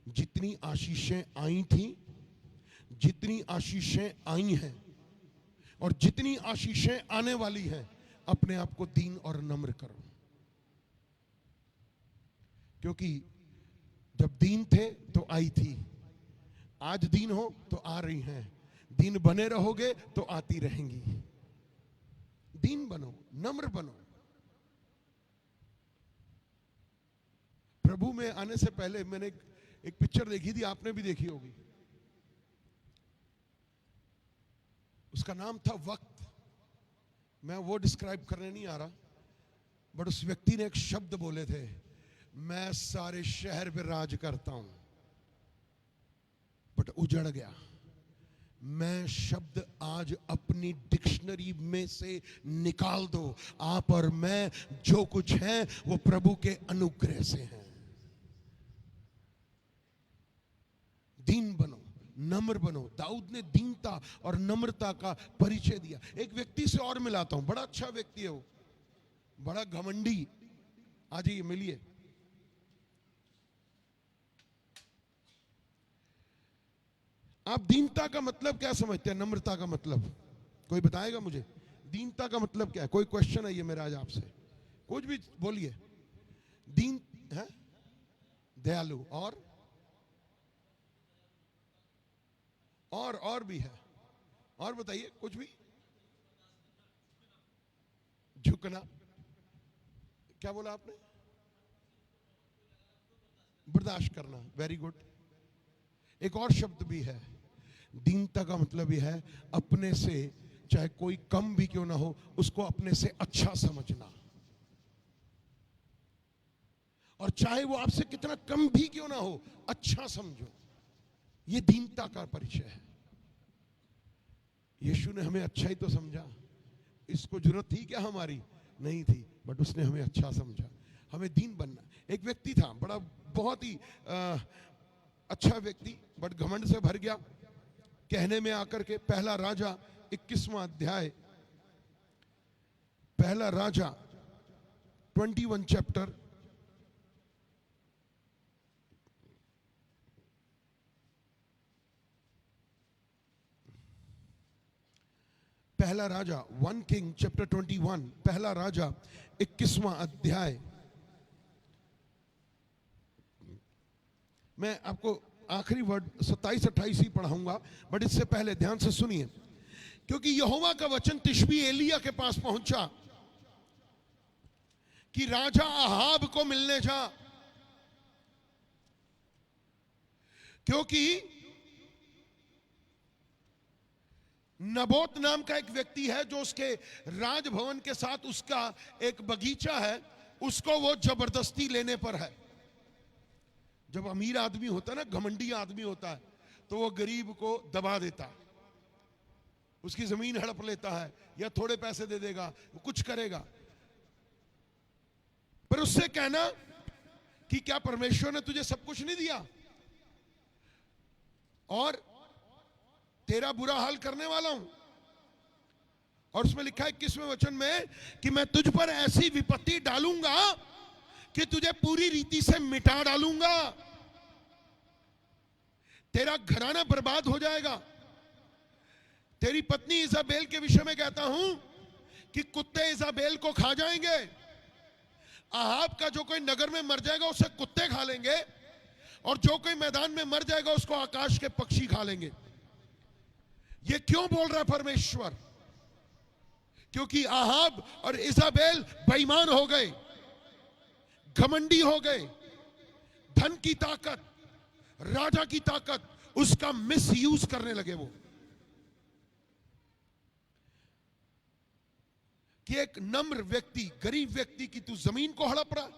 जितनी आशीषें आई थी, जितनी आशीषें आई हैं और जितनी आशीषें आने वाली हैं, अपने आप को दीन और नम्र करो। क्योंकि जब दीन थे तो आई थी, आज दीन हो तो आ रही हैं, दीन बने रहोगे तो आती रहेंगी। दीन बनो, नम्र बनो। प्रभु में आने से पहले मैंने एक पिक्चर देखी थी, आपने भी देखी होगी। उसका नाम था वक्त। मैं वो डिस्क्राइब करने नहीं आ रहा, बट उस व्यक्ति ने एक शब्द बोले थे, मैं सारे शहर पे राज करता हूं। बट उजड़ गया। मैं शब्द आज अपनी डिक्शनरी में से निकाल दो। आप और मैं जो कुछ है वो प्रभु के अनुग्रह से है। दीन बनो, नम्र बनो। दाऊद ने दीनता और नम्रता का परिचय दिया। एक व्यक्ति से और मिलाता हूं, बड़ा अच्छा व्यक्ति है वो, बड़ा घमंडी। आ जाइए, मिलिए। आप दीनता का मतलब क्या समझते हैं? नम्रता का मतलब कोई बताएगा मुझे? दीनता का मतलब क्या है? कोई क्वेश्चन है ये मेरा आज आपसे, कुछ भी बोलिए। दीन है दयालु, और भी है, और बताइए कुछ भी। झुकना, क्या बोला आपने? बर्दाश्त करना, वेरी गुड। एक और शब्द भी है, दीनता का मतलब यह है अपने से चाहे कोई कम भी क्यों ना हो उसको अपने से अच्छा समझना, और चाहे वो आपसे कितना कम भी क्यों ना हो अच्छा समझो। ये दीनता का परिचय है। यीशु ने हमें अच्छा ही तो समझा, इसको जरूरत थी क्या हमारी? नहीं थी, बट उसने हमें अच्छा समझा। हमें दीन बनना। एक व्यक्ति था, बड़ा बहुत ही अच्छा व्यक्ति, बट घमंड से भर गया। कहने में आकर के, पहला राजा 21वां अध्याय पहला राजा 21 चैप्टर, पहला राजा 1 किंग चैप्टर 21, पहला राजा 21वां अध्याय। मैं आपको आखिरी वर्ड 27-28 ही पढ़ाऊंगा, बट इससे पहले ध्यान से सुनिए, क्योंकि यहोवा का वचन तिशबी एलिया के पास पहुंचा कि राजा अहाब को मिलने जा, क्योंकि नबोत नाम का एक व्यक्ति है जो उसके राजभवन के साथ उसका एक बगीचा है, उसको वो जबरदस्ती लेने पर है। जब अमीर आदमी होता है ना, घमंडी आदमी होता है, तो वो गरीब को दबा देता है, उसकी जमीन हड़प लेता है या थोड़े पैसे दे देगा, वो कुछ करेगा। पर उससे कहना कि क्या परमेश्वर ने तुझे सब कुछ नहीं दिया और तेरा बुरा हाल करने वाला हूं। और उसमें लिखा है 21वें वचन में कि मैं तुझ पर ऐसी विपत्ति डालूंगा कि तुझे पूरी रीति से मिटा डालूंगा, तेरा घराना बर्बाद हो जाएगा। तेरी पत्नी इजाबेल के विषय में कहता हूं कि कुत्ते इजाबेल को खा जाएंगे। अहाब का जो कोई नगर में मर जाएगा उसे कुत्ते खा लेंगे, और जो कोई मैदान में मर जाएगा उसको आकाश के पक्षी खा लेंगे। ये क्यों बोल रहा है परमेश्वर? क्योंकि अहाब और इजाबेल बेईमान हो गए, घमंडी हो गए, धन की ताकत, राजा की ताकत, उसका मिसयूज करने लगे। वो कि एक नम्र व्यक्ति, गरीब व्यक्ति की तू जमीन को हड़प रहा,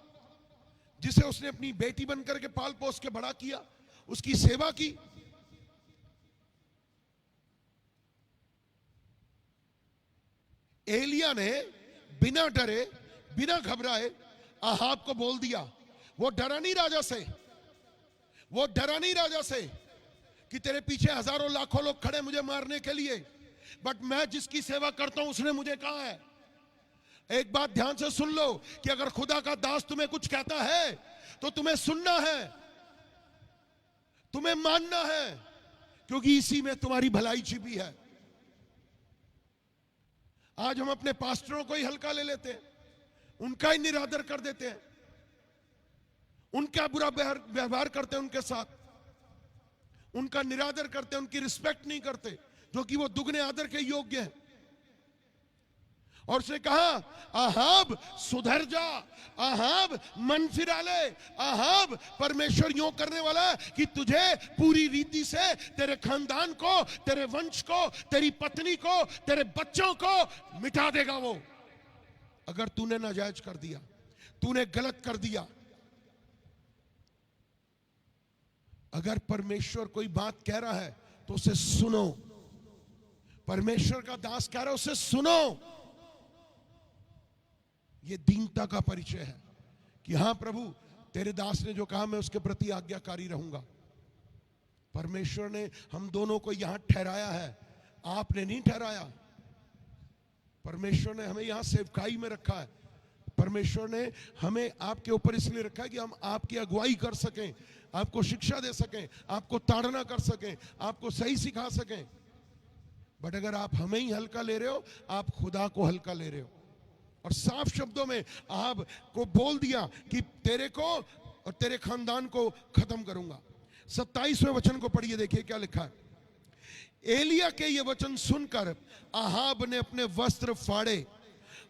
जिसे उसने अपनी बेटी बनकर के पाल पोस के बड़ा किया, उसकी सेवा की। एलिया ने बिना डरे, बिना घबराए अहाब को बोल दिया। वो डरा नहीं राजा से, वो डरा नहीं राजा से कि तेरे पीछे हजारों लाखों लोग खड़े मुझे मारने के लिए, बट मैं जिसकी सेवा करता हूं उसने मुझे कहा है। एक बात ध्यान से सुन लो कि अगर खुदा का दास तुम्हें कुछ कहता है तो तुम्हें सुनना है, तुम्हें मानना है, क्योंकि इसी में तुम्हारी भलाई छिपी है। आज हम अपने पास्टरों को ही हल्का ले लेते हैं, उनका ही निरादर कर देते हैं, उनका बुरा व्यवहार करते हैं उनके साथ, उनका निरादर करते हैं, उनकी रिस्पेक्ट नहीं करते, जो कि वो दुगने आदर के योग्य हैं। और उसने कहा अहाब सुधर जा, अहाब मन फिरा ले, अहाब परमेश्वर यूं करने वाला है कि तुझे पूरी रीति से, तेरे खानदान को, तेरे वंश को, तेरी पत्नी को, तेरे बच्चों को मिटा देगा वो, अगर तूने नाजायज कर दिया, तूने गलत कर दिया। अगर परमेश्वर कोई बात कह रहा है तो उसे सुनो, परमेश्वर का दास कह रहा है उसे सुनो। ये दीनता का परिचय है कि हां प्रभु, तेरे दास ने जो कहा मैं उसके प्रति आज्ञाकारी रहूंगा। परमेश्वर ने हम दोनों को यहां ठहराया है, आपने नहीं ठहराया। परमेश्वर ने हमें यहां सेवकाई में रखा है, परमेश्वर ने हमें आपके ऊपर इसलिए रखा है कि हम आपकी अगुवाई कर सकें, आपको शिक्षा दे सकें, आपको ताड़ना कर सकें, आपको सही सिखा सकें। बट अगर आप हमें ही हल्का ले रहे हो, आप खुदा को हल्का ले रहे हो। और साफ शब्दों में अहाब को बोल दिया कि तेरे को और तेरे खानदान को खत्म करूंगा। 27वें वचन को पढ़िए, देखिए क्या लिखा है। एलिया के ये वचन सुनकर अहाब ने अपने वस्त्र फाड़े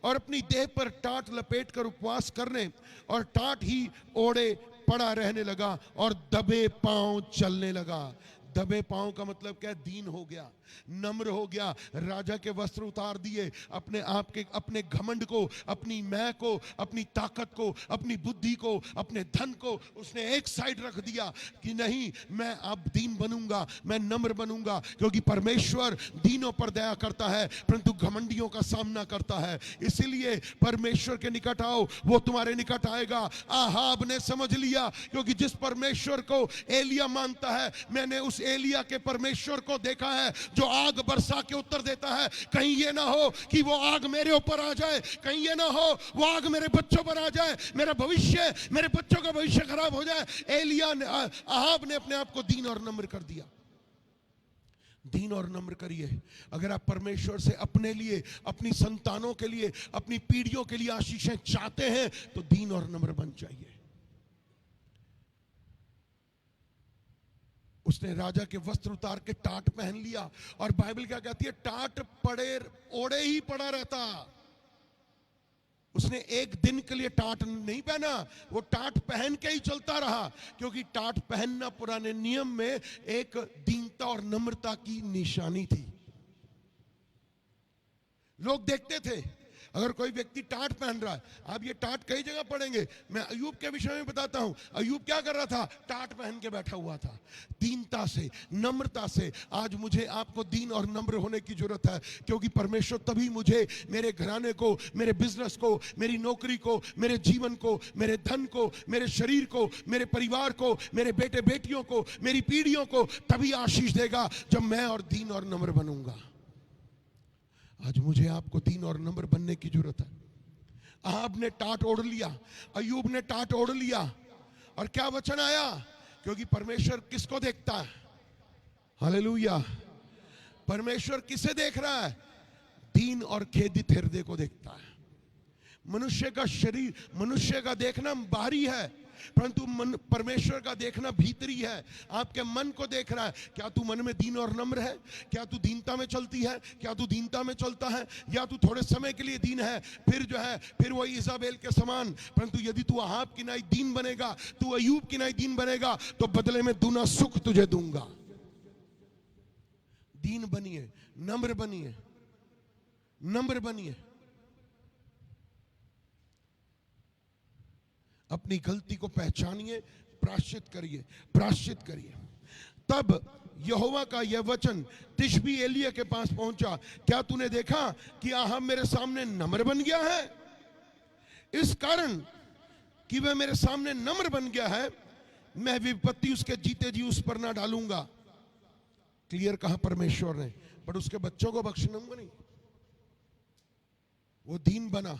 और अपनी देह पर टाट लपेट कर उपवास करने और टाट ही ओढ़े पड़ा रहने लगा और दबे पांव चलने लगा। दबे पांव का मतलब क्या? दीन हो गया, नम्र हो गया, राजा के वस्त्र उतार दिए, अपने आप के, अपने घमंड को, अपनी मैं को, अपनी ताकत को, अपनी बुद्धि को, अपने धन को उसने एक साइड रख दिया कि नहीं, मैं अब दीन बनूंगा, मैं नम्र बनूंगा, क्योंकि परमेश्वर दीनों पर दया करता है परंतु घमंडियों का सामना करता है। इसीलिए परमेश्वर के निकट आओ, वो तुम्हारे निकट आएगा। अहाब ने समझ लिया, क्योंकि जिस परमेश्वर को एलिया मानता है, मैंने उस एलिया के परमेश्वर को देखा है जो आग बरसा के उत्तर देता है। कहीं ये ना हो कि वो आग मेरे ऊपर आ जाए, कहीं ये ना हो वो आग मेरे बच्चों पर आ जाए, मेरा भविष्य, मेरे बच्चों का भविष्य खराब हो जाए। एलिया ने, अहाब ने अपने आप को दीन और नम्र कर दिया। दीन और नम्र करिए। अगर आप परमेश्वर से अपने लिए, अपनी संतानों के लिए, अपनी पीढ़ियों के लिए आशीषें चाहते हैं तो दीन और नम्र बन जाइए। उसने राजा के वस्त्र उतार के टाट पहन लिया, और बाइबल क्या कहती है, टाट पड़े ओढ़े ही पड़ा रहता। उसने एक दिन के लिए टाट नहीं पहना, वो टाट पहन के ही चलता रहा, क्योंकि टाट पहनना पुराने नियम में एक दीनता और नम्रता की निशानी थी। लोग देखते थे अगर कोई व्यक्ति टाट पहन रहा है। आप ये टाट कई जगह पढ़ेंगे। मैं अय्यूब के विषय में बताता हूं। अय्यूब क्या कर रहा था? टाट पहन के बैठा हुआ था। दीनता से, नम्रता से। आज मुझे आपको दीन और नम्र होने की जरूरत है, क्योंकि परमेश्वर तभी मुझे, मेरे घराने को, मेरे बिजनेस को, मेरी नौकरी को, मेरे जीवन को, मेरे धन को, मेरे शरीर को, मेरे परिवार को, मेरे बेटे बेटियों को, मेरी पीढ़ियों को तभी आशीष देगा जब मैं और दीन और नम्र बनूंगा। आज मुझे आपको दीन और नम्र बनने की जरूरत है। अहाब ने टाट ओढ़ लिया, अय्यूब ने टाट ओढ़ लिया, और क्या वचन आया? क्योंकि परमेश्वर किसको देखता है? हालेलुया। परमेश्वर किसे देख रहा है? दीन और खेदित हृदय को देखता है। मनुष्य का शरीर, मनुष्य का देखना बाहरी है, परंतु परमेश्वर का देखना भीतरी है। आपके मन को देख रहा है। क्या तू मन में दीन और नम्र है? क्या तू दीनता में चलती है? क्या तू दीनता में चलता है? या तू थोड़े समय के लिए दीन है, फिर जो है फिर वही इजाबेल के समान। परंतु यदि तू अहाब की नाई दीन बनेगा, तू अय्यूब की नाई दीन बनेगा, तो बदले में दूना सुख तुझे दूंगा। दीन बनिए, नम्र बनिए, नम्र बनिए। अपनी गलती को पहचानिए, प्रायश्चित करिए, प्रायश्चित करिए। तब यहोवा का यह वचन तिशबी एलिया के पास पहुंचा, क्या तूने देखा कि अहाब मेरे सामने नम्र बन गया है? इस कारण कि वह मेरे सामने नम्र बन गया है, मैं विपत्ति उसके जीते जी उस पर ना डालूंगा। क्लियर कहा परमेश्वर ने, पर उसके बच्चों को बख्शूंगा नहीं। वो दीन बना,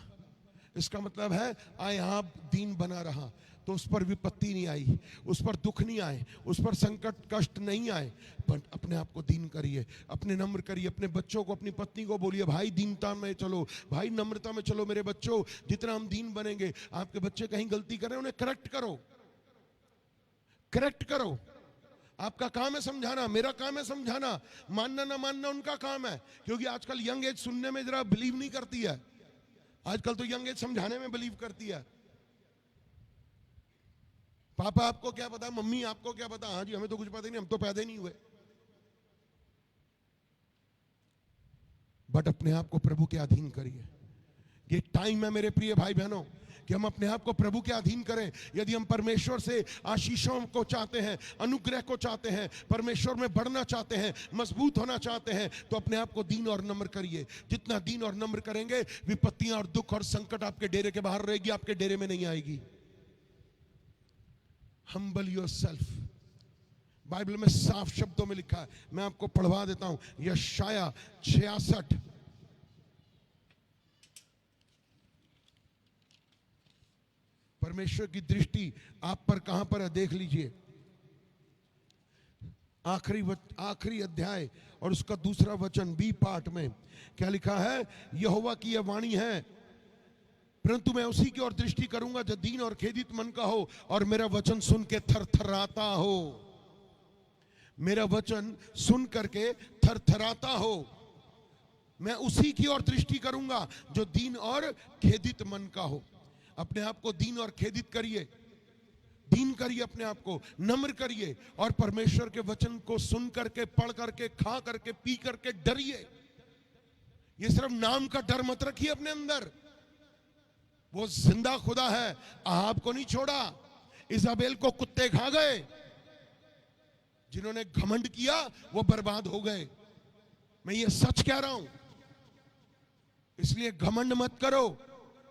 इसका मतलब है अहाब दीन बना रहा, तो उस पर विपत्ति नहीं आई, उस पर दुख नहीं आए, उस पर संकट कष्ट नहीं आए। पर अपने आप को दीन करिए, अपने नम्र करिए। अपने बच्चों को, अपनी पत्नी को बोलिए, भाई दीनता में चलो, भाई नम्रता में चलो। मेरे बच्चों, जितना हम दीन बनेंगे, आपके बच्चे कहीं गलती करें उन्हें करेक्ट करो, करेक्ट करो। आपका काम है समझाना, मेरा काम है समझाना। मानना ना मानना उनका काम है, क्योंकि आजकल यंग एज सुनने में जरा बिलीव नहीं करती है। आजकल तो यंग एज समझाने में बिलीव करती है। पापा आपको क्या पता, मम्मी आपको क्या पता? हाँ जी, हमें तो कुछ पता ही नहीं, हम तो पैदा ही नहीं हुए। बट अपने आप को प्रभु के अधीन करिए। ये टाइम है मेरे प्रिय भाई बहनों कि हम अपने आप को प्रभु के अधीन करें। यदि हम परमेश्वर से आशीषों को चाहते हैं, अनुग्रह को चाहते हैं, परमेश्वर में बढ़ना चाहते हैं, मजबूत होना चाहते हैं, तो अपने आप को दीन और नम्र करिए। जितना दीन और नम्र करेंगे, विपत्तियां और दुख और संकट आपके डेरे के बाहर रहेगी, आपके डेरे में नहीं आएगी। हम्बल योरसेल्फ, बाइबल में साफ शब्दों में लिखा है। मैं आपको पढ़वा देता हूं, यशाया 66। परमेश्वर की दृष्टि आप पर कहां पर है, देख लीजिए। आखिरी अध्याय और उसका दूसरा वचन, बी पार्ट में क्या लिखा है? यहोवा की यह वाणी है, परंतु मैं उसी की ओर दृष्टि करूंगा जो दीन और खेदित मन का हो और मेरा वचन सुन के थरथराता हो। मेरा वचन सुन करके थरथराता हो। मैं उसी की ओर दृष्टि करूंगा जो दीन और खेदित मन का हो। अपने आप को दीन और खेदित करिए, दीन करिए, अपने आप को नम्र करिए, और परमेश्वर के वचन को सुन करके, पढ़ करके, खा करके, पी करके डरिए। ये सिर्फ नाम का डर मत रखिए अपने अंदर। वो जिंदा खुदा है, अहाब को नहीं छोड़ा, इजाबेल को कुत्ते खा गए। जिन्होंने घमंड किया वो बर्बाद हो गए। मैं ये सच कह रहा हूं। इसलिए घमंड मत करो,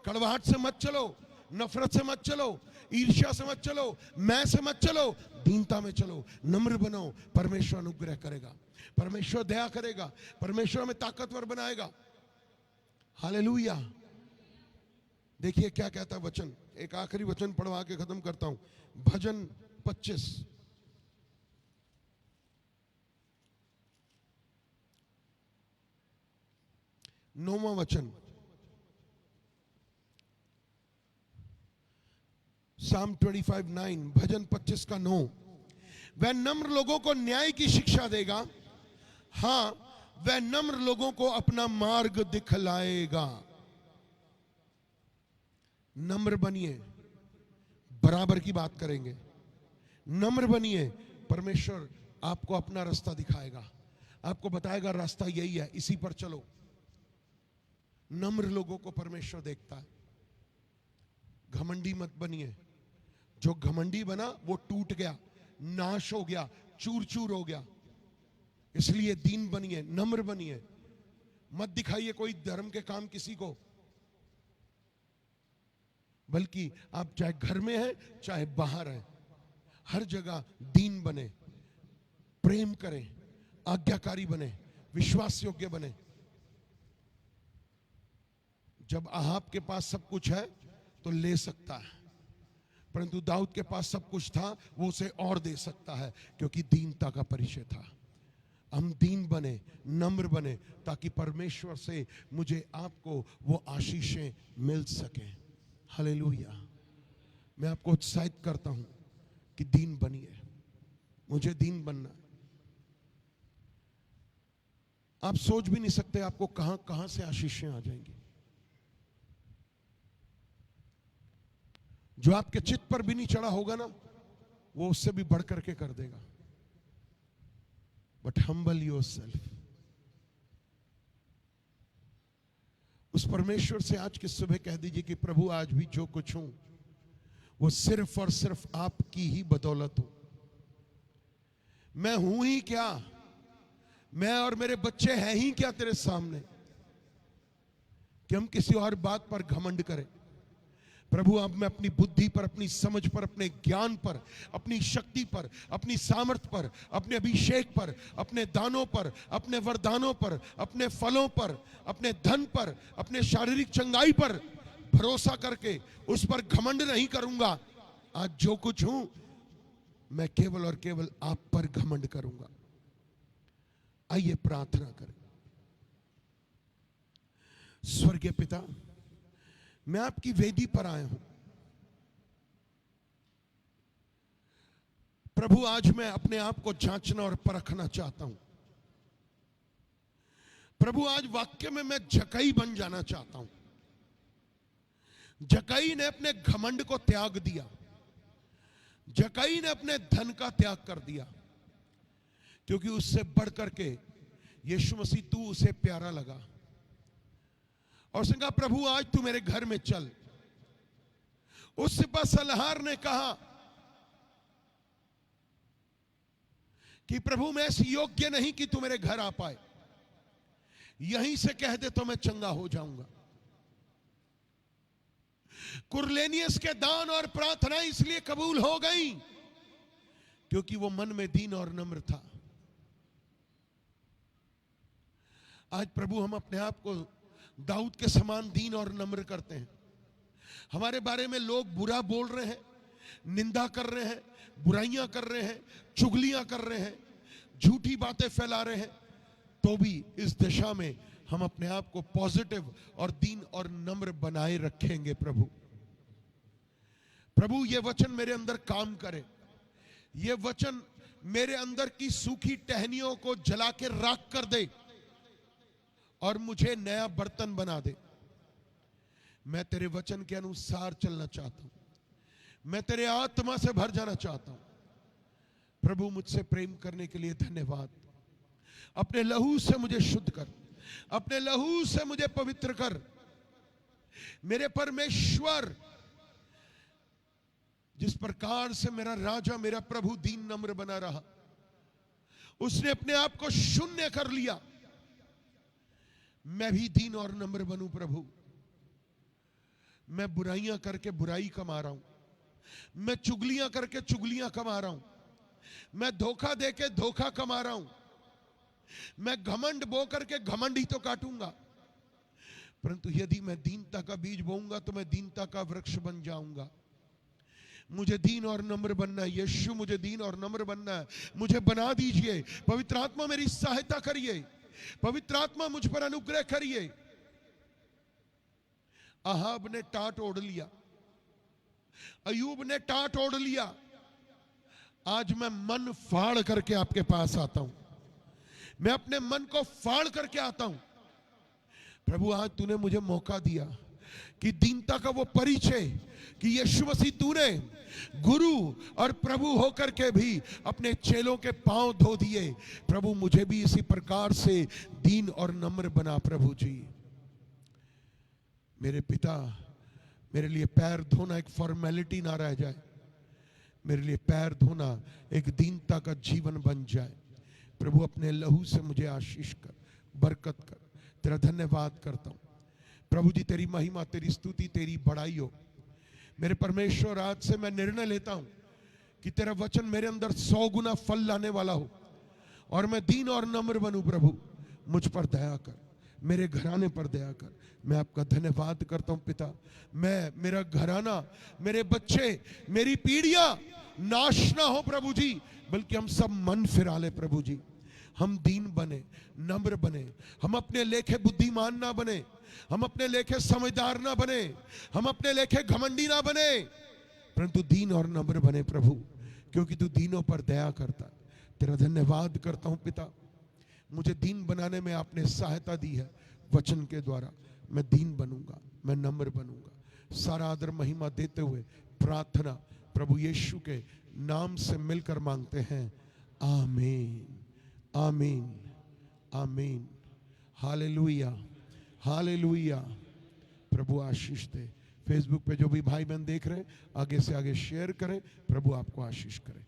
कड़वाहट से मत चलो, नफरत से मत चलो, ईर्ष्या से मत चलो, मैं से मत चलो, दीनता में चलो, नम्र बनो। परमेश्वर अनुग्रह करेगा, परमेश्वर दया करेगा, परमेश्वर हमें ताकतवर बनाएगा। हालेलुया। देखिए क्या कहता है वचन, एक आखिरी वचन पढ़वा के खत्म करता हूं। भजन 25 9वां वचन, Psalm 25:9, भजन 25 का 9। वह नम्र लोगों को न्याय की शिक्षा देगा, हां वह नम्र लोगों को अपना मार्ग दिखलाएगा। नम्र बनिए, बराबर की बात करेंगे। नम्र बनिए, परमेश्वर आपको अपना रास्ता दिखाएगा, आपको बताएगा रास्ता यही है, इसी पर चलो। नम्र लोगों को परमेश्वर देखता है। घमंडी मत बनिए। जो घमंडी बना वो टूट गया, नाश हो गया, चूर चूर हो गया। इसलिए दीन बनिए, नम्र बनिए। मत दिखाइए कोई धर्म के काम किसी को, बल्कि आप चाहे घर में हैं चाहे बाहर हैं, हर जगह दीन बने, प्रेम करें, आज्ञाकारी बने, विश्वास योग्य बने। जब अहाब के पास सब कुछ है तो ले सकता है, परंतु दाऊद के पास सब कुछ था, वो उसे और दे सकता है, क्योंकि दीनता का परिचय था। हम दीन बने, नम्र बने, ताकि परमेश्वर से मुझे आपको वो आशीषें मिल सके। हालेलुया। मैं आपको उत्साहित करता हूं कि दीन बनिए। मुझे दीन बनना। आप सोच भी नहीं सकते आपको कहां कहां से आशीषें आ जाएंगी। जो आपके चित्त पर भी नहीं चढ़ा होगा ना, वो उससे भी बढ़ करके कर देगा। But humble yourself. उस परमेश्वर से आज की सुबह कह दीजिए कि प्रभु आज भी जो कुछ हूं वो सिर्फ और सिर्फ आपकी ही बदौलत हूं। मैं हूं ही क्या, मैं और मेरे बच्चे हैं ही क्या तेरे सामने कि हम किसी और बात पर घमंड करें। प्रभु अब मैं अपनी बुद्धि पर, अपनी समझ पर, अपने ज्ञान पर, अपनी शक्ति पर, अपनी सामर्थ पर, अपने अभिषेक पर, अपने दानों पर, अपने वरदानों पर, अपने फलों पर, अपने धन पर, अपने शारीरिक चंगाई पर भरोसा करके उस पर घमंड नहीं करूंगा। आज जो कुछ हूं मैं केवल और केवल आप पर घमंड करूंगा। आइए प्रार्थना करें। स्वर्गीय पिता, मैं आपकी वेदी पर आया हूं प्रभु। आज मैं अपने आप को जांचना और परखना चाहता हूं प्रभु। आज वाक्य में मैं जक्कई बन जाना चाहता हूं। जक्कई ने अपने घमंड को त्याग दिया, जक्कई ने अपने धन का त्याग कर दिया, क्योंकि उससे बढ़ करके यीशु मसीह तू उसे प्यारा लगा। और उसने कहा प्रभु आज तू मेरे घर में चल। उस सिपा सलाहर ने कहा कि प्रभु मैं ऐसे योग्य नहीं कि तू मेरे घर आ पाए, यहीं से कह दे तो मैं चंगा हो जाऊंगा। कुरलेनियस के दान और प्रार्थना इसलिए कबूल हो गई क्योंकि वो मन में दीन और नम्र था। आज प्रभु हम अपने आप को दाऊद के समान दीन और नम्र करते हैं। हमारे बारे में लोग बुरा बोल रहे हैं, निंदा कर रहे हैं, बुराइयां कर रहे हैं, चुगलियां कर रहे हैं, झूठी बातें फैला रहे हैं, तो भी इस दिशा में हम अपने आप को पॉजिटिव और दीन और नम्र बनाए रखेंगे। प्रभु ये वचन मेरे अंदर काम करे। ये वचन मेरे अंदर की सूखी टहनियों को जला के राख कर दे और मुझे नया बर्तन बना दे। मैं तेरे वचन के अनुसार चलना चाहता हूं। मैं तेरे आत्मा से भर जाना चाहता हूं। प्रभु मुझसे प्रेम करने के लिए धन्यवाद। अपने लहू से मुझे शुद्ध कर, अपने लहू से मुझे पवित्र कर। मेरे परमेश्वर, जिस प्रकार से मेरा राजा, मेरा प्रभु दीन नम्र बना रहा, उसने अपने आप को शून्य कर लिया। मैं भी दीन और नम्र बनूं प्रभु। मैं बुराइयां करके बुराई कमा रहा हूं, मैं चुगलियां करके चुगलियां कमा रहा हूं, मैं धोखा देके धोखा कमा रहा हूं, मैं घमंड बो करके घमंड ही तो काटूंगा। परंतु यदि मैं दीनता का बीज बोऊंगा तो मैं दीनता का वृक्ष बन जाऊंगा। मुझे दीन और नम्र बनना है यीशु, मुझे दीन और नम्र बनना है। मुझे बना दीजिए, पवित्र आत्मा मेरी सहायता करिए, पवित्र आत्मा मुझ पर अनुग्रह करिए। अहाब ने टाट ओढ़ लिया, अयूब ने टाट ओढ़ लिया। आज मैं मन फाड़ करके आपके पास आता हूं, मैं अपने मन को फाड़ करके आता हूं। प्रभु आज तूने मुझे मौका दिया कि दीनता का वो परिचय कि यीशु मसीह तूने गुरु और प्रभु होकर के भी अपने चेलों के पांव धो दिए। प्रभु मुझे भी इसी प्रकार से दीन और नम्र बना। प्रभु जी मेरे पिता, मेरे लिए पैर धोना एक फॉर्मेलिटी ना रह जाए, मेरे लिए पैर धोना एक दीनता का जीवन बन जाए। प्रभु अपने लहू से मुझे आशीष कर, बरकत कर। तेरा धन्यवाद करता हूं प्रभु जी, तेरी महिमा, तेरी स्तुति, तेरी बड़ाई हो। मेरे परमेश्वर आज से मैं निर्णय लेता हूं कि तेरा वचन मेरे अंदर 100 गुना फल लाने वाला हो और मैं दीन और नम्र बनूं। प्रभु मुझ पर दया कर, मेरे घराने पर दया कर। मैं आपका धन्यवाद करता हूं पिता। मैं, मेरा घराना, मेरे बच्चे, मेरी पीढ़ियां नाश ना हो प्रभु जी, बल्कि हम सब मन फिरा ले प्रभु जी। हम दीन बने, नम्र बने, हम अपने लेखे बुद्धिमान ना बने, हम अपने लेखे समझदार ना बने, हम अपने लेखे घमंडी ना बने, परंतु दीन और नम्र बने प्रभु, क्योंकि तू दीनों पर दया करता। तेरा धन्यवाद करता हूं पिता, मुझे दीन बनाने में आपने सहायता दी है। वचन के द्वारा मैं दीन बनूंगा, मैं नम्र बनूंगा। सारा आदर महिमा देते हुए प्रार्थना प्रभु यीशु के नाम से मिलकर मांगते हैं, आमीन, आमीन, आमीन। हालेलुया, हालेलुया। प्रभु आशीष दे। फेसबुक पे जो भी भाई बहन देख रहे हैं, आगे से आगे शेयर करें। प्रभु आपको आशीष करे।